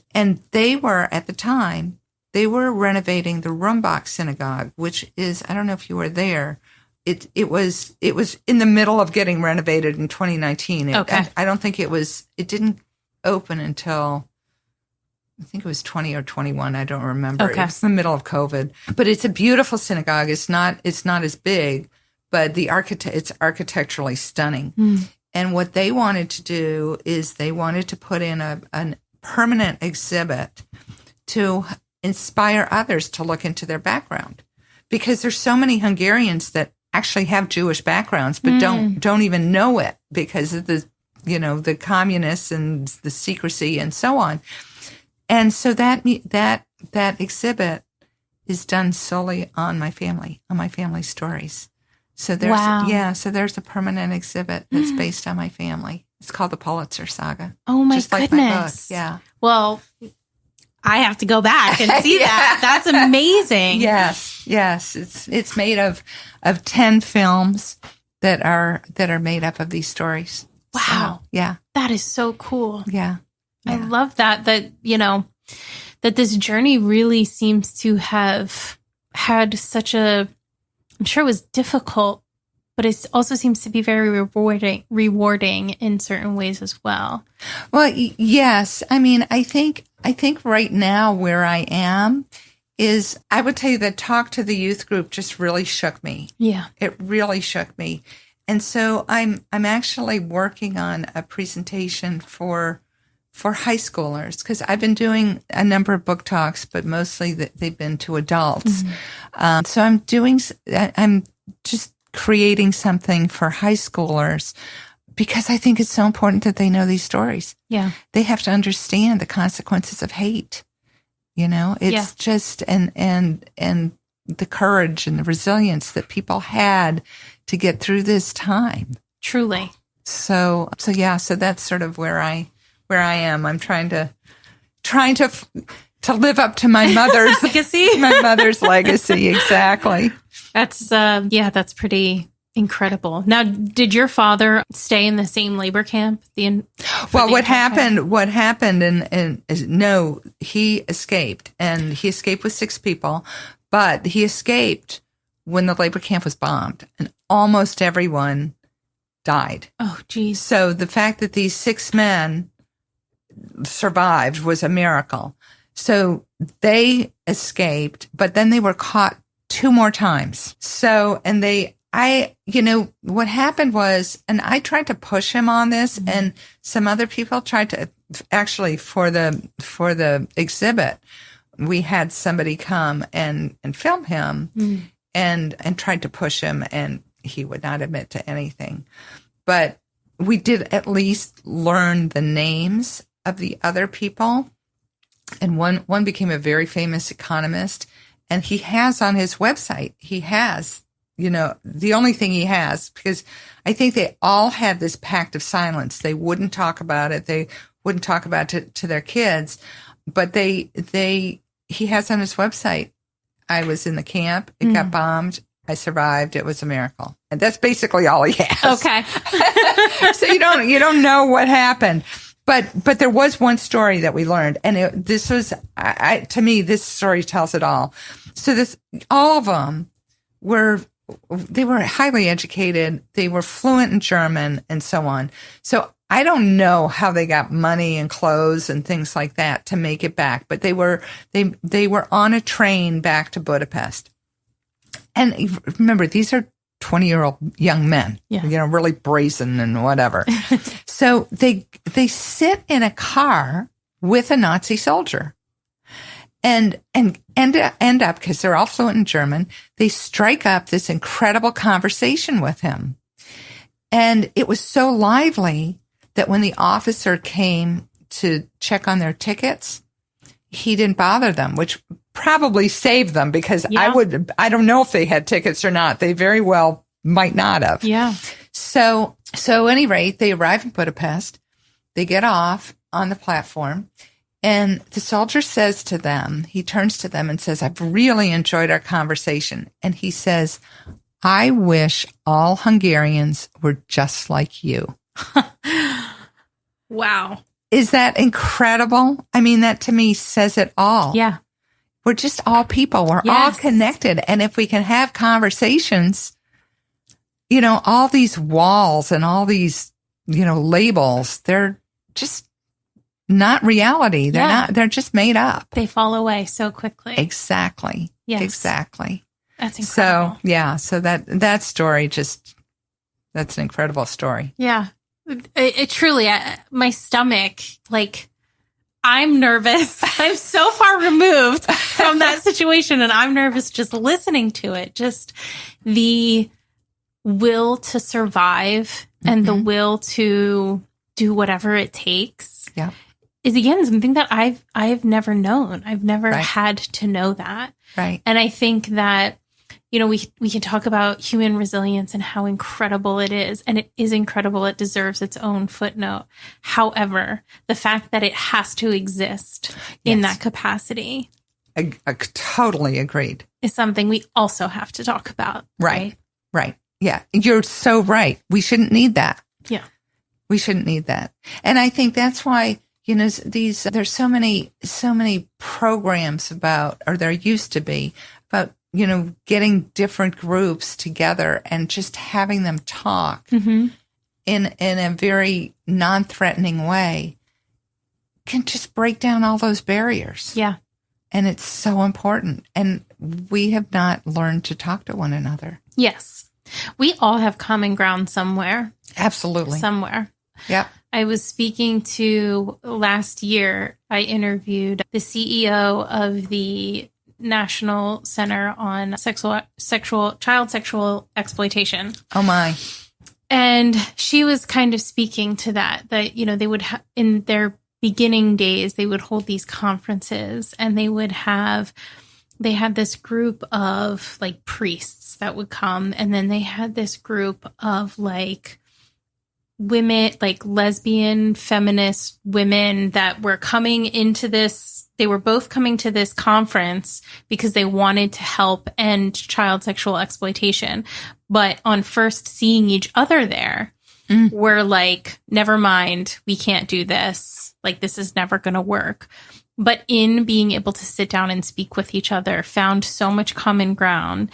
they were, at the time, they were renovating the Rumbach Synagogue, which is, I don't know if you were there. It was in the middle of getting renovated in 2019. Okay. I don't think it didn't open until, I think it was 20 or 21. I don't remember. Okay. It was in the middle of COVID. But it's a beautiful synagogue. It's not as big, but it's architecturally stunning. Mm. And what they wanted to do is they wanted to put in a permanent exhibit to inspire others to look into their background. Because there's so many Hungarians that actually have Jewish backgrounds, but don't even know it because of the communists and the secrecy and so on. And so that exhibit is done solely on my family stories. So there's so there's a permanent exhibit that's based on my family. It's called the Politzer Saga. Oh my just goodness! Like my book. Yeah. Well, I have to go back and see that. That's amazing. Yes. It's made of 10 films that are made up of these stories. Wow. So, yeah. That is so cool. Yeah. I love that that this journey really seems to have had such I'm sure it was difficult, but it also seems to be very rewarding in certain ways as well. Well, yes. I mean, I think right now where I am is, I would tell you that talk to the youth group just really shook me. Yeah. It really shook me. And so I'm actually working on a presentation for high schoolers, because I've been doing a number of book talks, but mostly they've been to adults. Mm-hmm. So I'm just creating something for high schoolers because I think it's so important that they know these stories. Yeah. They have to understand the consequences of hate. It's just, and the courage and the resilience that people had to get through this time. Truly. So that's sort of where I am. I'm trying to live up to my mother's legacy. My mother's legacy, exactly. That's pretty incredible. Now, did your father stay in the same labor camp? What happened, and no, he escaped, and he escaped with 6 people, but he escaped when the labor camp was bombed, and almost everyone died. Oh, geez. So the fact that these 6 men survived was a miracle. So they escaped, but then they were caught 2 more times. So, and what happened was, and I tried to push him on this, mm-hmm. and some other people tried to, actually for the exhibit, we had somebody come and film him, mm-hmm. and tried to push him, and he would not admit to anything. But we did at least learn the names of the other people. And one became a very famous economist, and he has on his website, the only thing he has, because I think they all had this pact of silence. They wouldn't talk about it. They wouldn't talk about it to their kids, but he has on his website, I was in the camp. It got bombed. I survived. It was a miracle. And that's basically all he has. Okay. So you don't know what happened. But there was one story that we learned, and this was, to me, this story tells it all. So all of them they were highly educated. They were fluent in German and so on. So I don't know how they got money and clothes and things like that to make it back, but they were on a train back to Budapest. And remember, these are 20-year-old young men, really brazen and whatever. So they sit in a car with a Nazi soldier and end up, because they're all fluent in German, they strike up this incredible conversation with him. And it was so lively that when the officer came to check on their tickets, he didn't bother them, which probably saved them, because I don't know if they had tickets or not. They very well might not have. Yeah. So at any rate, they arrive in Budapest. They get off on the platform, and the soldier says to them, he turns to them and says, "I've really enjoyed our conversation." And he says, "I wish all Hungarians were just like you." Wow. Is that incredible? I mean, that to me says it all. Yeah. We're just all people. We're all connected. And if we can have conversations, all these walls and all these, labels, they're just not reality. They're just made up. They fall away so quickly. Exactly. Yes. Exactly. That's incredible. So that story that's an incredible story. Yeah. It truly, my stomach, I'm nervous. I'm so far removed from that situation, and I'm nervous just listening to it. Just the will to survive and the will to do whatever it takes is, again, something that I've never known. I've never had to know that. Right. And I think that, we can talk about human resilience and how incredible it is. And it is incredible. It deserves its own footnote. However, the fact that it has to exist in that capacity. I totally agreed. Is something we also have to talk about. Right. Yeah. You're so right. We shouldn't need that. Yeah. We shouldn't need that. And I think that's why, there's so many programs about, or there used to be, about, getting different groups together and just having them talk in a very non-threatening way can just break down all those barriers. Yeah. And it's so important. And we have not learned to talk to one another. Yes. We all have common ground somewhere. Absolutely. Somewhere. Yep. I was speaking to, last year, I interviewed the CEO of the National Center on Child Sexual Exploitation. Oh my. And she was kind of speaking to that they would in their beginning days, they would hold these conferences, and they had this group of priests that would come. And then they had this group of women, lesbian feminist women that were coming into this. They were both coming to this conference because they wanted to help end child sexual exploitation. But on first seeing each other there, we're never mind, we can't do this. This is never going to work. But in being able to sit down and speak with each other, found so much common ground.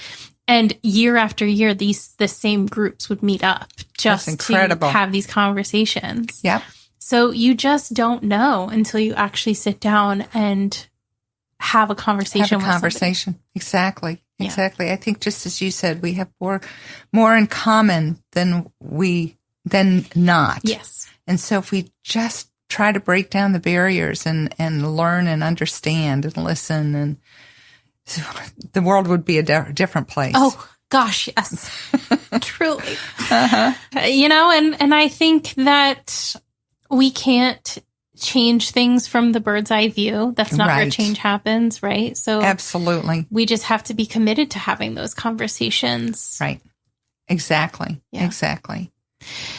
And year after year, the same groups would meet up just to have these conversations. Yep. So you just don't know until you actually sit down and have a conversation. Exactly. Exactly. I think, just as you said, we have more in common than not. Yes. And so if we just try to break down the barriers and learn and understand and listen, and the world would be a different place. Oh gosh, yes. Truly. And I think that we can't change things from the bird's eye view. That's not where change happens, right? So absolutely, we just have to be committed to having those conversations. Right. Exactly. Yeah. Exactly.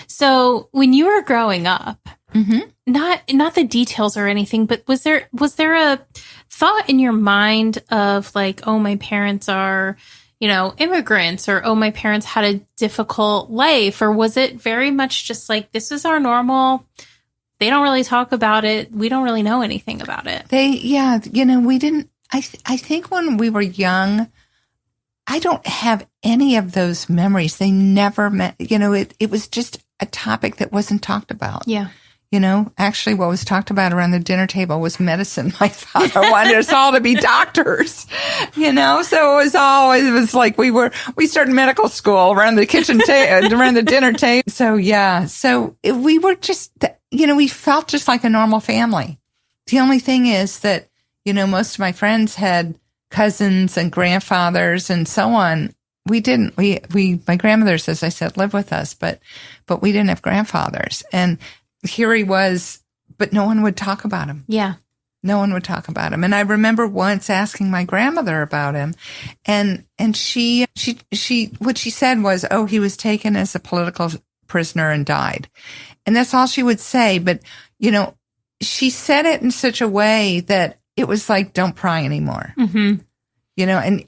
So when you were growing up, Not the details or anything, but was there a thought in your mind of like, oh, my parents are, immigrants, or, oh, my parents had a difficult life? Or was it very much just like, this is our normal, they don't really talk about it, we don't really know anything about it? We didn't, I think when we were young, I don't have any of those memories. They never met, it was just a topic that wasn't talked about. Yeah. Actually what was talked about around the dinner table was medicine. My father wanted us all to be doctors, so it was like we started medical school around the kitchen table, around the dinner table. So we were just, we felt just like a normal family. The only thing is that, most of my friends had cousins and grandfathers and so on. We didn't, my grandmothers, as I said, lived with us, but we didn't have grandfathers. And here he was, but no one would talk about him. Yeah. No one would talk about him. And I remember once asking my grandmother about him, and she what she said was, oh, he was taken as a political prisoner and died. And that's all she would say. But, she said it in such a way that it was like, don't pry anymore. Mm-hmm.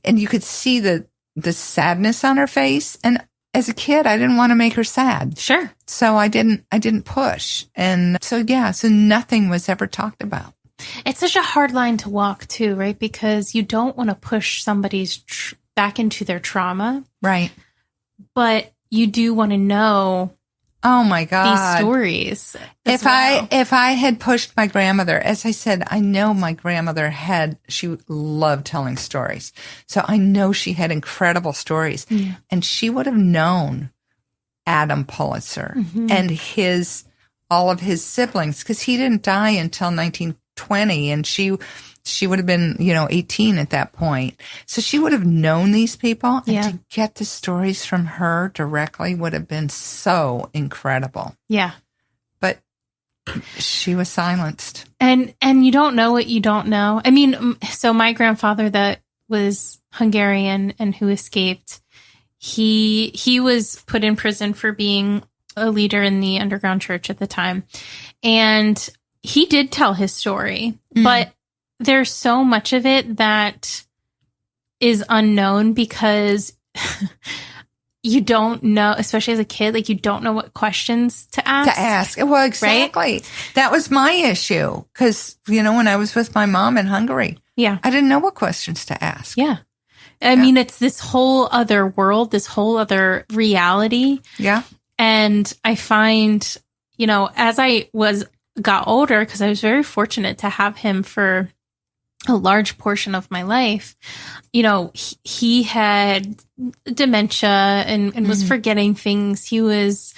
And you could see the sadness on her face. And as a kid, I didn't want to make her sad. Sure. So I didn't push. And so nothing was ever talked about. It's such a hard line to walk too, right? Because you don't want to push somebody's back into their trauma. Right. But you do want to know, oh my God, these stories. If I had pushed my grandmother, as I said, I know my grandmother she loved telling stories. So I know she had incredible stories. Yeah. And she would have known Adam Politzer and all of his siblings, because he didn't die until 1920, and she would have been, 18 at that point. So she would have known these people, and to get the stories from her directly would have been so incredible. Yeah. But she was silenced. And you don't know what you don't know. I mean, so my grandfather that was Hungarian and who escaped, he was put in prison for being a leader in the underground church at the time. And he did tell his story, but there's so much of it that is unknown because you don't know, especially as a kid, like you don't know what questions to ask. Well, exactly. Right? That was my issue because, when I was with my mom in Hungary, I didn't know what questions to ask. Yeah. I mean, it's this whole other world, this whole other reality. Yeah. And I find, as I got older, because I was very fortunate to have him for a large portion of my life, he had dementia and was forgetting things. He was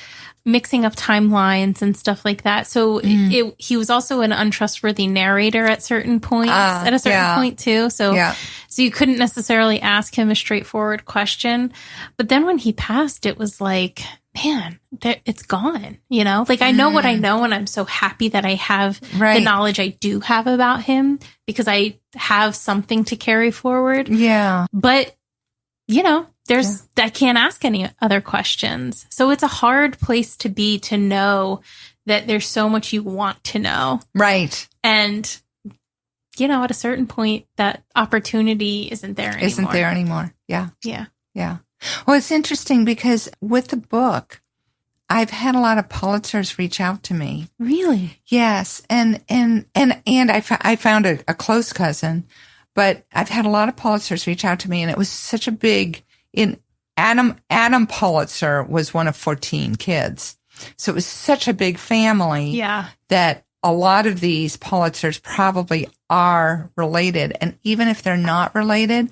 mixing up timelines and stuff like that. So he was also an untrustworthy narrator at certain points, at a certain point too. So you couldn't necessarily ask him a straightforward question. But then when he passed, it was like, man, it's gone, like I know what I know. And I'm so happy that I have the knowledge I do have about him because I have something to carry forward. Yeah. But, I can't ask any other questions. So it's a hard place to be, to know that there's so much you want to know. Right. And, at a certain point, that opportunity isn't there anymore. Yeah. Yeah. Yeah. Well, it's interesting because with the book, I've had a lot of Pulitzers reach out to me. Really? Yes. And I found a close cousin, but I've had a lot of Pulitzers reach out to me, and it was such a big, Adam Politzer was one of 14 kids. So it was such a big family that a lot of these Pulitzers probably are related. And even if they're not related,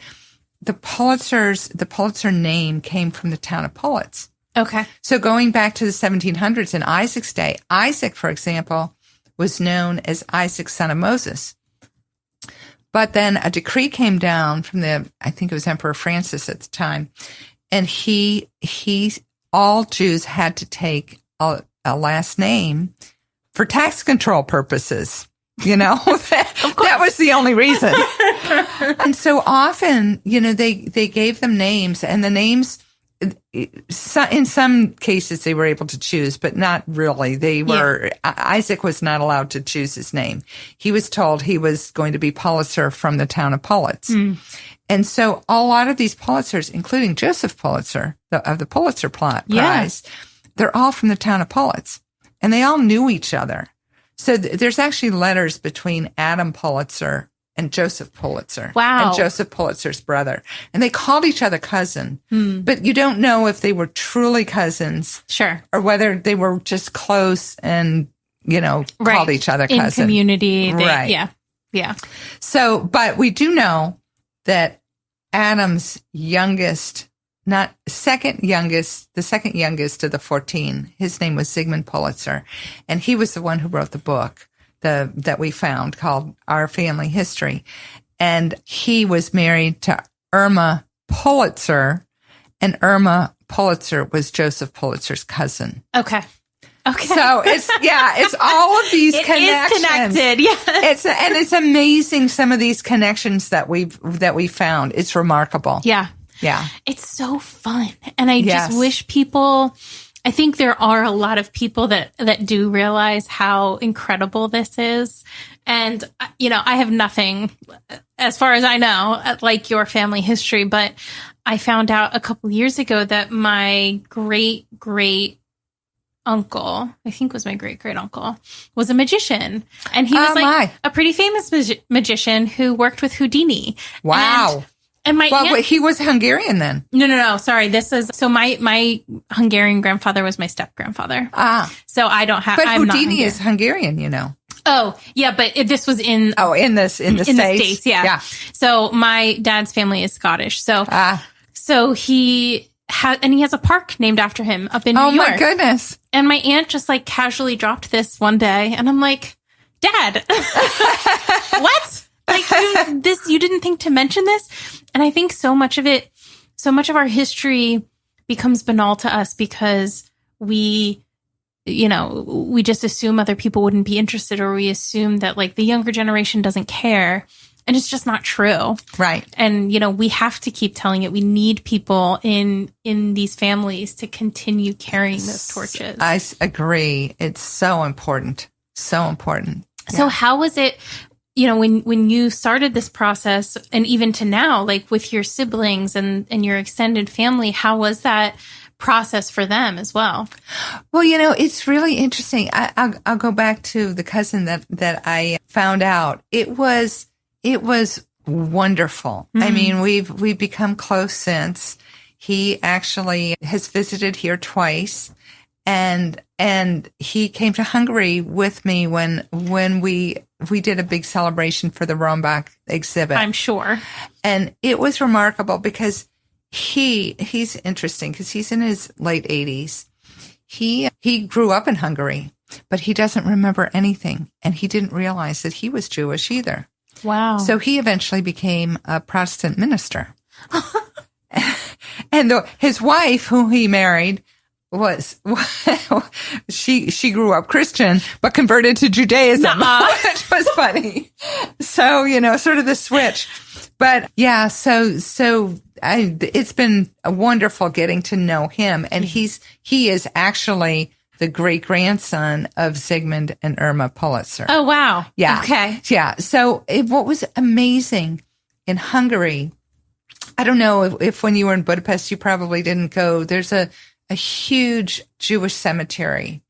the Pulitzer name came from the town of Politz. Okay. So going back to the 1700s in Isaac's day, Isaac, for example, was known as Isaac, son of Moses. But then a decree came down from I think it was Emperor Francis at the time, and all Jews had to take a last name for tax control purposes. That was the only reason. And so often, they gave them names, and the names in some cases they were able to choose, but not really. Isaac was not allowed to choose his name. He was told he was going to be Politzer from the town of Politz. And so a lot of these Politzers, including Joseph Politzer of the Pulitzer Prize, they're all from the town of Politz, and they all knew each other. So there's actually letters between Adam Politzer and Joseph Politzer. Wow. And Joseph Politzer's brother. And they called each other cousin. But you don't know if they were truly cousins. Sure. Or whether they were just close and, called each other cousin. In community. Right. Yeah. So, but we do know that Adam's youngest, the second youngest of the 14, his name was Zygmunt Politzer. And he was the one who wrote the book that we found called Our Family History. And he was married to Irma Politzer, and Irma Politzer was Joseph Politzer's cousin. Okay. So it's all of these connections. It is connected, yes. It's amazing some of these connections that we found. It's remarkable. Yeah. Yeah. It's so fun. And I just wish people, I think there are a lot of people that do realize how incredible this is. And, I have nothing, as far as I know, like your family history, but I found out a couple years ago that my great uncle, I think was my great uncle, was a magician. And he was a pretty famous magician who worked with Houdini. Wow. And my aunt, he was Hungarian then. No. Sorry. My Hungarian grandfather was my step grandfather. So I don't have, but I'm Houdini is Hungarian, Oh, yeah. But this was in the States. Yeah. So my dad's family is Scottish. So he has a park named after him up in New York. Oh my goodness. And my aunt just casually dropped this one day. And I'm like, Dad, what? You didn't think to mention this? And I think so much of our history becomes banal to us because we just assume other people wouldn't be interested, or we assume that the younger generation doesn't care. And it's just not true. Right. And, we have to keep telling it. We need people in these families to continue carrying those torches. I agree. It's so important. So important. So how was it, when you started this process, and even to now, with your siblings and your extended family, how was that process for them as well? Well, it's really interesting. I'll go back to the cousin that I found out. It was wonderful. Mm-hmm. I mean, we've become close since. He actually has visited here twice, and he came to Hungary with me when we did a big celebration for the Rombach exhibit. I'm sure. And it was remarkable because he's interesting because he's in his late 80s. He grew up in Hungary, but he doesn't remember anything, and he didn't realize that he was Jewish either. Wow. So he eventually became a Protestant minister. And his wife, who he married, she grew up Christian, but converted to Judaism, which was funny. So, sort of the switch. But yeah, it's been wonderful getting to know him. And he is actually the great grandson of Zygmunt and Irma Politzer. Oh, wow. Yeah. Okay. Yeah. So what was amazing in Hungary, I don't know if when you were in Budapest, you probably didn't go. There's a huge Jewish cemetery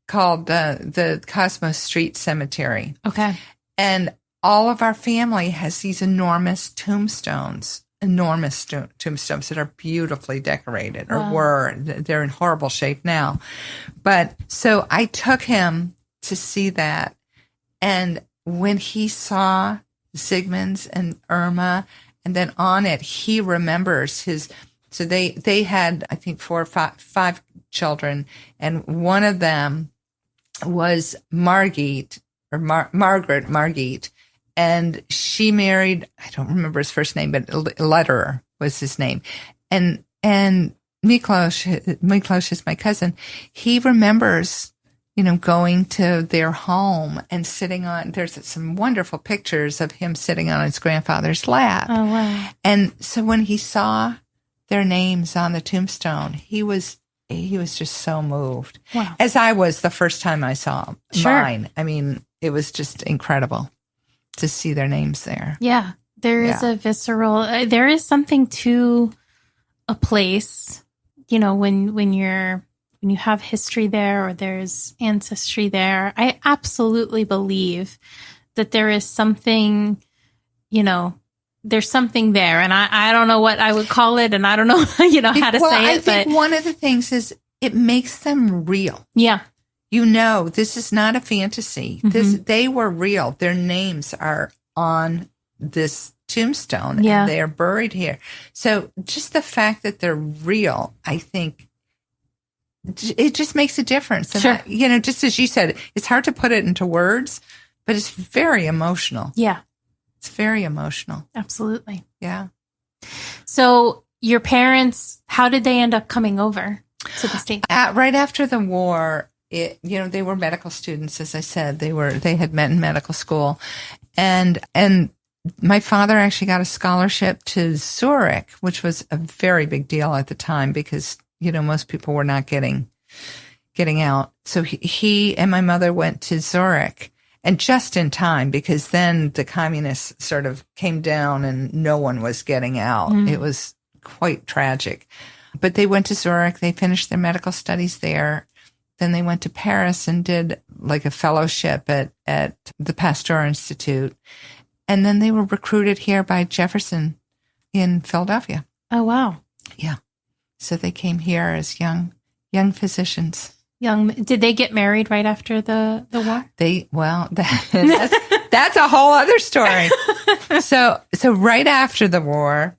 called the Cosmos Street Cemetery. Okay. And all of our family has these enormous tombstones that are beautifully decorated, or were. They're in horrible shape now. But so I took him to see that. And when he saw Zygmunt's and Irma, and then on it, he remembers his. So they had, I think, 4 or 5 children, and one of them was Margit, or Margaret Margit, and she married, I don't remember his first name, but Lederer was his name. And Miklos is my cousin. He remembers, going to their home and sitting on, there's some wonderful pictures of him sitting on his grandfather's lap. Oh, wow. And so when he saw their names on the tombstone. He was just so moved. Wow. As I was the first time I saw mine. I mean, it was just incredible to see their names there. Yeah. There is a visceral, there is something to a place, you know, when you have history there or there's ancestry there. I absolutely believe that there is something, you know, there's something there. And I don't know what I would call it. And I don't know, you know, how to say it. I think one of the things is it makes them real. Yeah. You know, this is not a fantasy. They were real. Their names are on this tombstone and they're buried here. So just the fact that they're real, I think it just makes a difference. And sure. you know, just as you said, it's hard to put it into words, but it's very emotional. Yeah. It's very emotional. Absolutely. Yeah. So your parents, how did they end up coming over to the States? Right after the war, you know, they were medical students, as I said. They had met in medical school. And my father actually got a scholarship to Zurich, which was a very big deal at the time because, you know, most people were not getting out. So he and my mother went to Zurich, and just in time, because then the communists sort of came down and no one was getting out. It was quite tragic. But they went to Zurich. They finished their medical studies there. Then they went to Paris and did like a fellowship at the Pasteur Institute. And then they were recruited here by Jefferson in Philadelphia. Oh, wow. Yeah. So they came here as young physicians. Did they get married right after the war? That's a whole other story. So right after the war,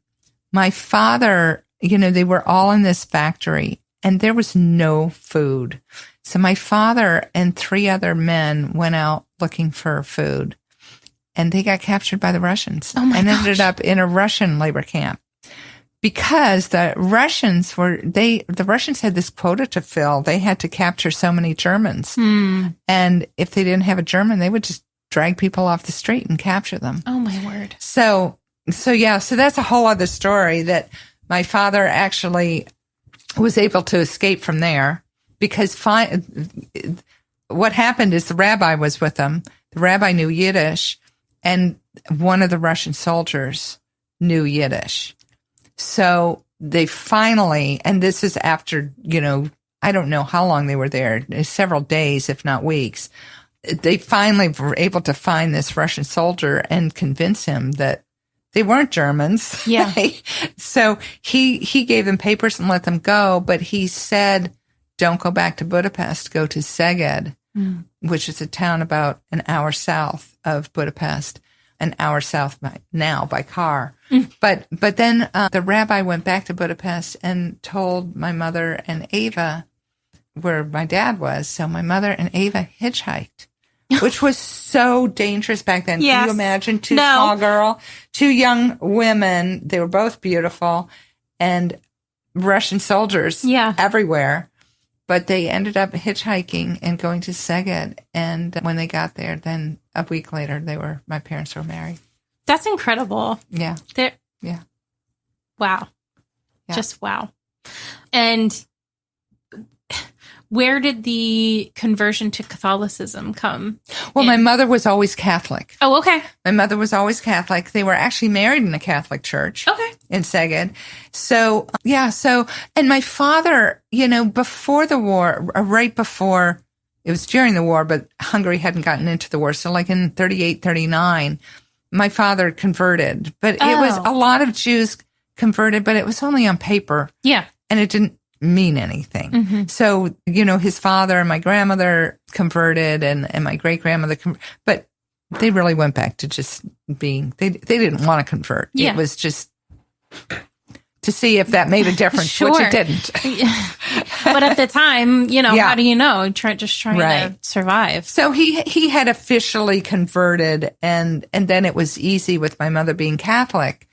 my father, you know, they were all in this factory and there was no food. So my father and 3 other men went out looking for food. And they got captured by the Russians and ended up in a Russian labor camp because the Russians had this quota to fill. They had to capture so many Germans. And if they didn't have a German, they would just drag people off the street and capture them. Oh, my word. So that's a whole other story that my father actually was able to escape from there because what happened is the rabbi was with them. The rabbi knew Yiddish. And one of the Russian soldiers knew Yiddish. So they finally, and this is after, you know, I don't know how long they were there, several days, if not weeks. They finally were able to find this Russian soldier and convince him that they weren't Germans. Yeah. So he gave them papers and let them go. But he said, don't go back to Budapest, go to Szeged. Which is a town about an hour south of Budapest, an hour south by car. But then the rabbi went back to Budapest and told my mother and Ava where my dad was. So my mother and Ava hitchhiked, which was so dangerous back then. Yes. Can you imagine two young women? They were both beautiful and Russian soldiers everywhere. But they ended up hitchhiking and going to Szeged. And when they got there, then a week later, my parents were married. That's incredible. Yeah. Yeah. Wow. Yeah. Just wow. And where did the conversion to Catholicism come? Well, my mother was always Catholic. Oh, okay. My mother was always Catholic. They were actually married in a Catholic church. Okay. In Szeged. So, and my father, you know, before the war, right before, it was during the war, but Hungary hadn't gotten into the war. So like in 38, 39, my father converted. But it was a lot of Jews converted, but it was only on paper. Yeah. And it didn't mean anything. So, you know, his father and my grandmother converted and my great grandmother, but they really went back to just being, they didn't want to convert. Yeah. It was just to see if that made a difference, which it didn't. But at the time, you know, how do you know? Trying to survive. So he had officially converted and then it was easy with my mother being Catholic.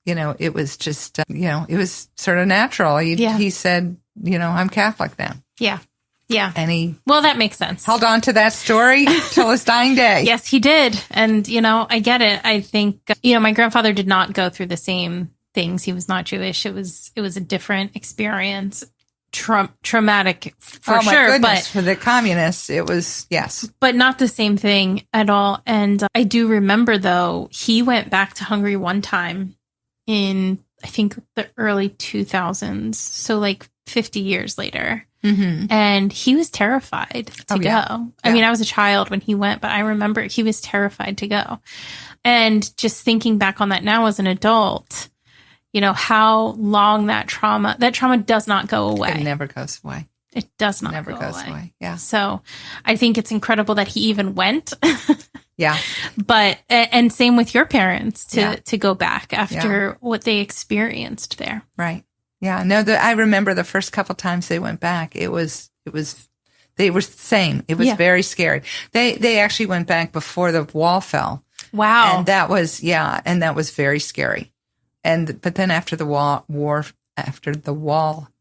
You know, it was just, you know, it was sort of natural. He said, you know, I'm Catholic now. Yeah. Yeah. And well, that makes sense. Held on to that story till his dying day. Yes, he did. And, you know, I get it. I think, you know, my grandfather did not go through the same things. He was not Jewish. It was a different experience. Traumatic for my sure, goodness, but for the communists, it was, yes. But not the same thing at all. And I do remember, though, he went back to Hungary one time in, I think, the early 2000s. So like 50 years later. Mm-hmm. And he was terrified to go. Yeah. I mean, I was a child when he went, but I remember he was terrified to go. And just thinking back on that now as an adult, you know, how long that trauma does not go away. It never goes away. It does not never go goes away. away. Yeah. So I think it's incredible that he even went. Yeah. But, and same with your parents to go back after what they experienced there. Right. Yeah. No, I remember the first couple times they went back, they were the same. It was very scary. They actually went back before the wall fell. Wow. And that was very scary. But then after the wall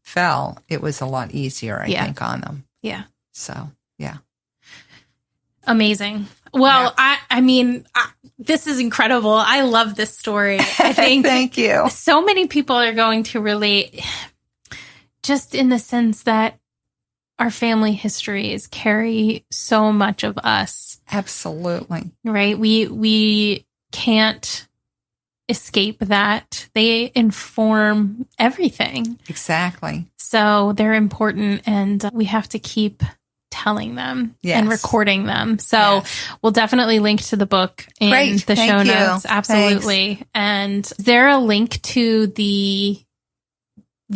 fell, it was a lot easier, I think, on them. Yeah. So, yeah. Amazing. Well, I mean, this is incredible. I love this story. I think Thank you. So many people are going to relate, just in the sense that our family histories carry so much of us. Absolutely. Right? We can't escape that. They inform everything. Exactly. So they're important, and we have to keep telling them and recording them. So we'll definitely link to the book in the show notes. Absolutely. Thanks. And is there a link to the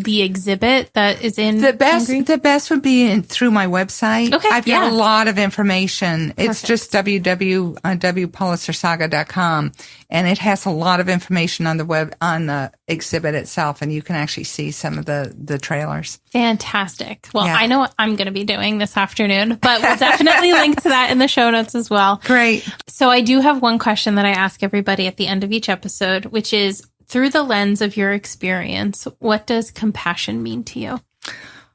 exhibit that is in Hungary? The best would be through my website. Okay, I've got a lot of information. It's just www.pollitzersaga.com, and it has a lot of information on the web, on the exhibit itself, and you can actually see some of the trailers. Fantastic. Well, I know what I'm going to be doing this afternoon, but we'll definitely link to that in the show notes as well. Great. So I do have one question that I ask everybody at the end of each episode, which is, through the lens of your experience, what does compassion mean to you?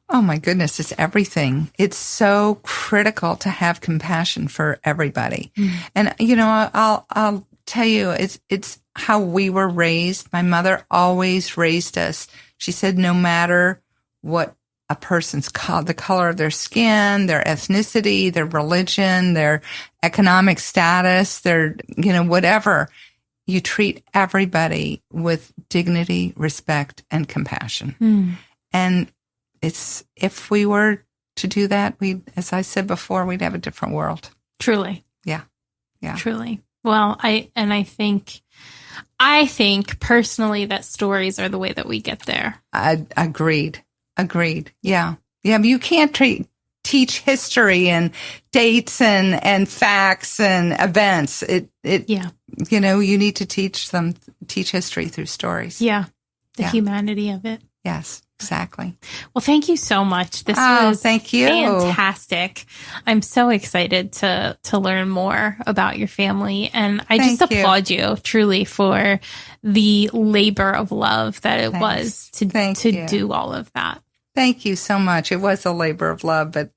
Oh my goodness, it's everything. It's so critical to have compassion for everybody. And you know, I'll tell you, it's how we were raised. My mother always raised us. She said, no matter what a person's the color of their skin, their ethnicity, their religion, their economic status, their, you know, whatever, you treat everybody with dignity, respect, and compassion. And if we were to do that, as I said before, we'd have a different world. Truly. Yeah. Yeah. Truly. Well, I think personally that stories are the way that we get there. Agreed. Yeah. Yeah. But you can't teach history and dates and facts and events. You know, you need to teach history through stories. Yeah. The humanity of it. Yes, exactly. Well, thank you so much. This was thank you. Fantastic. I'm so excited to learn more about your family. And I just applaud you truly for the labor of love that it was to do all of that. Thank you so much. It was a labor of love, but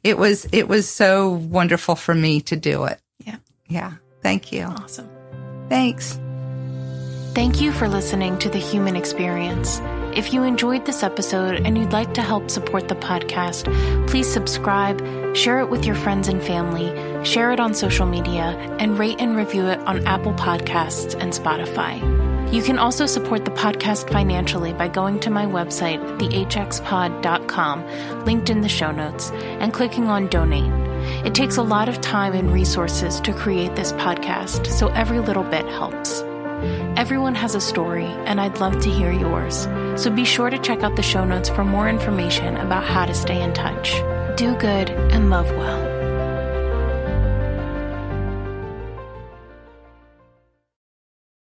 it was so wonderful for me to do it. Yeah. Yeah. Thank you. Awesome. Thanks. Thank you for listening to The Human Experience. If you enjoyed this episode and you'd like to help support the podcast, please subscribe, share it with your friends and family, share it on social media, and rate and review it on Apple Podcasts and Spotify. You can also support the podcast financially by going to my website, thehxpod.com, linked in the show notes, and clicking on Donate. It takes a lot of time and resources to create this podcast, so every little bit helps. Everyone has a story, and I'd love to hear yours. So be sure to check out the show notes for more information about how to stay in touch. Do good and love well.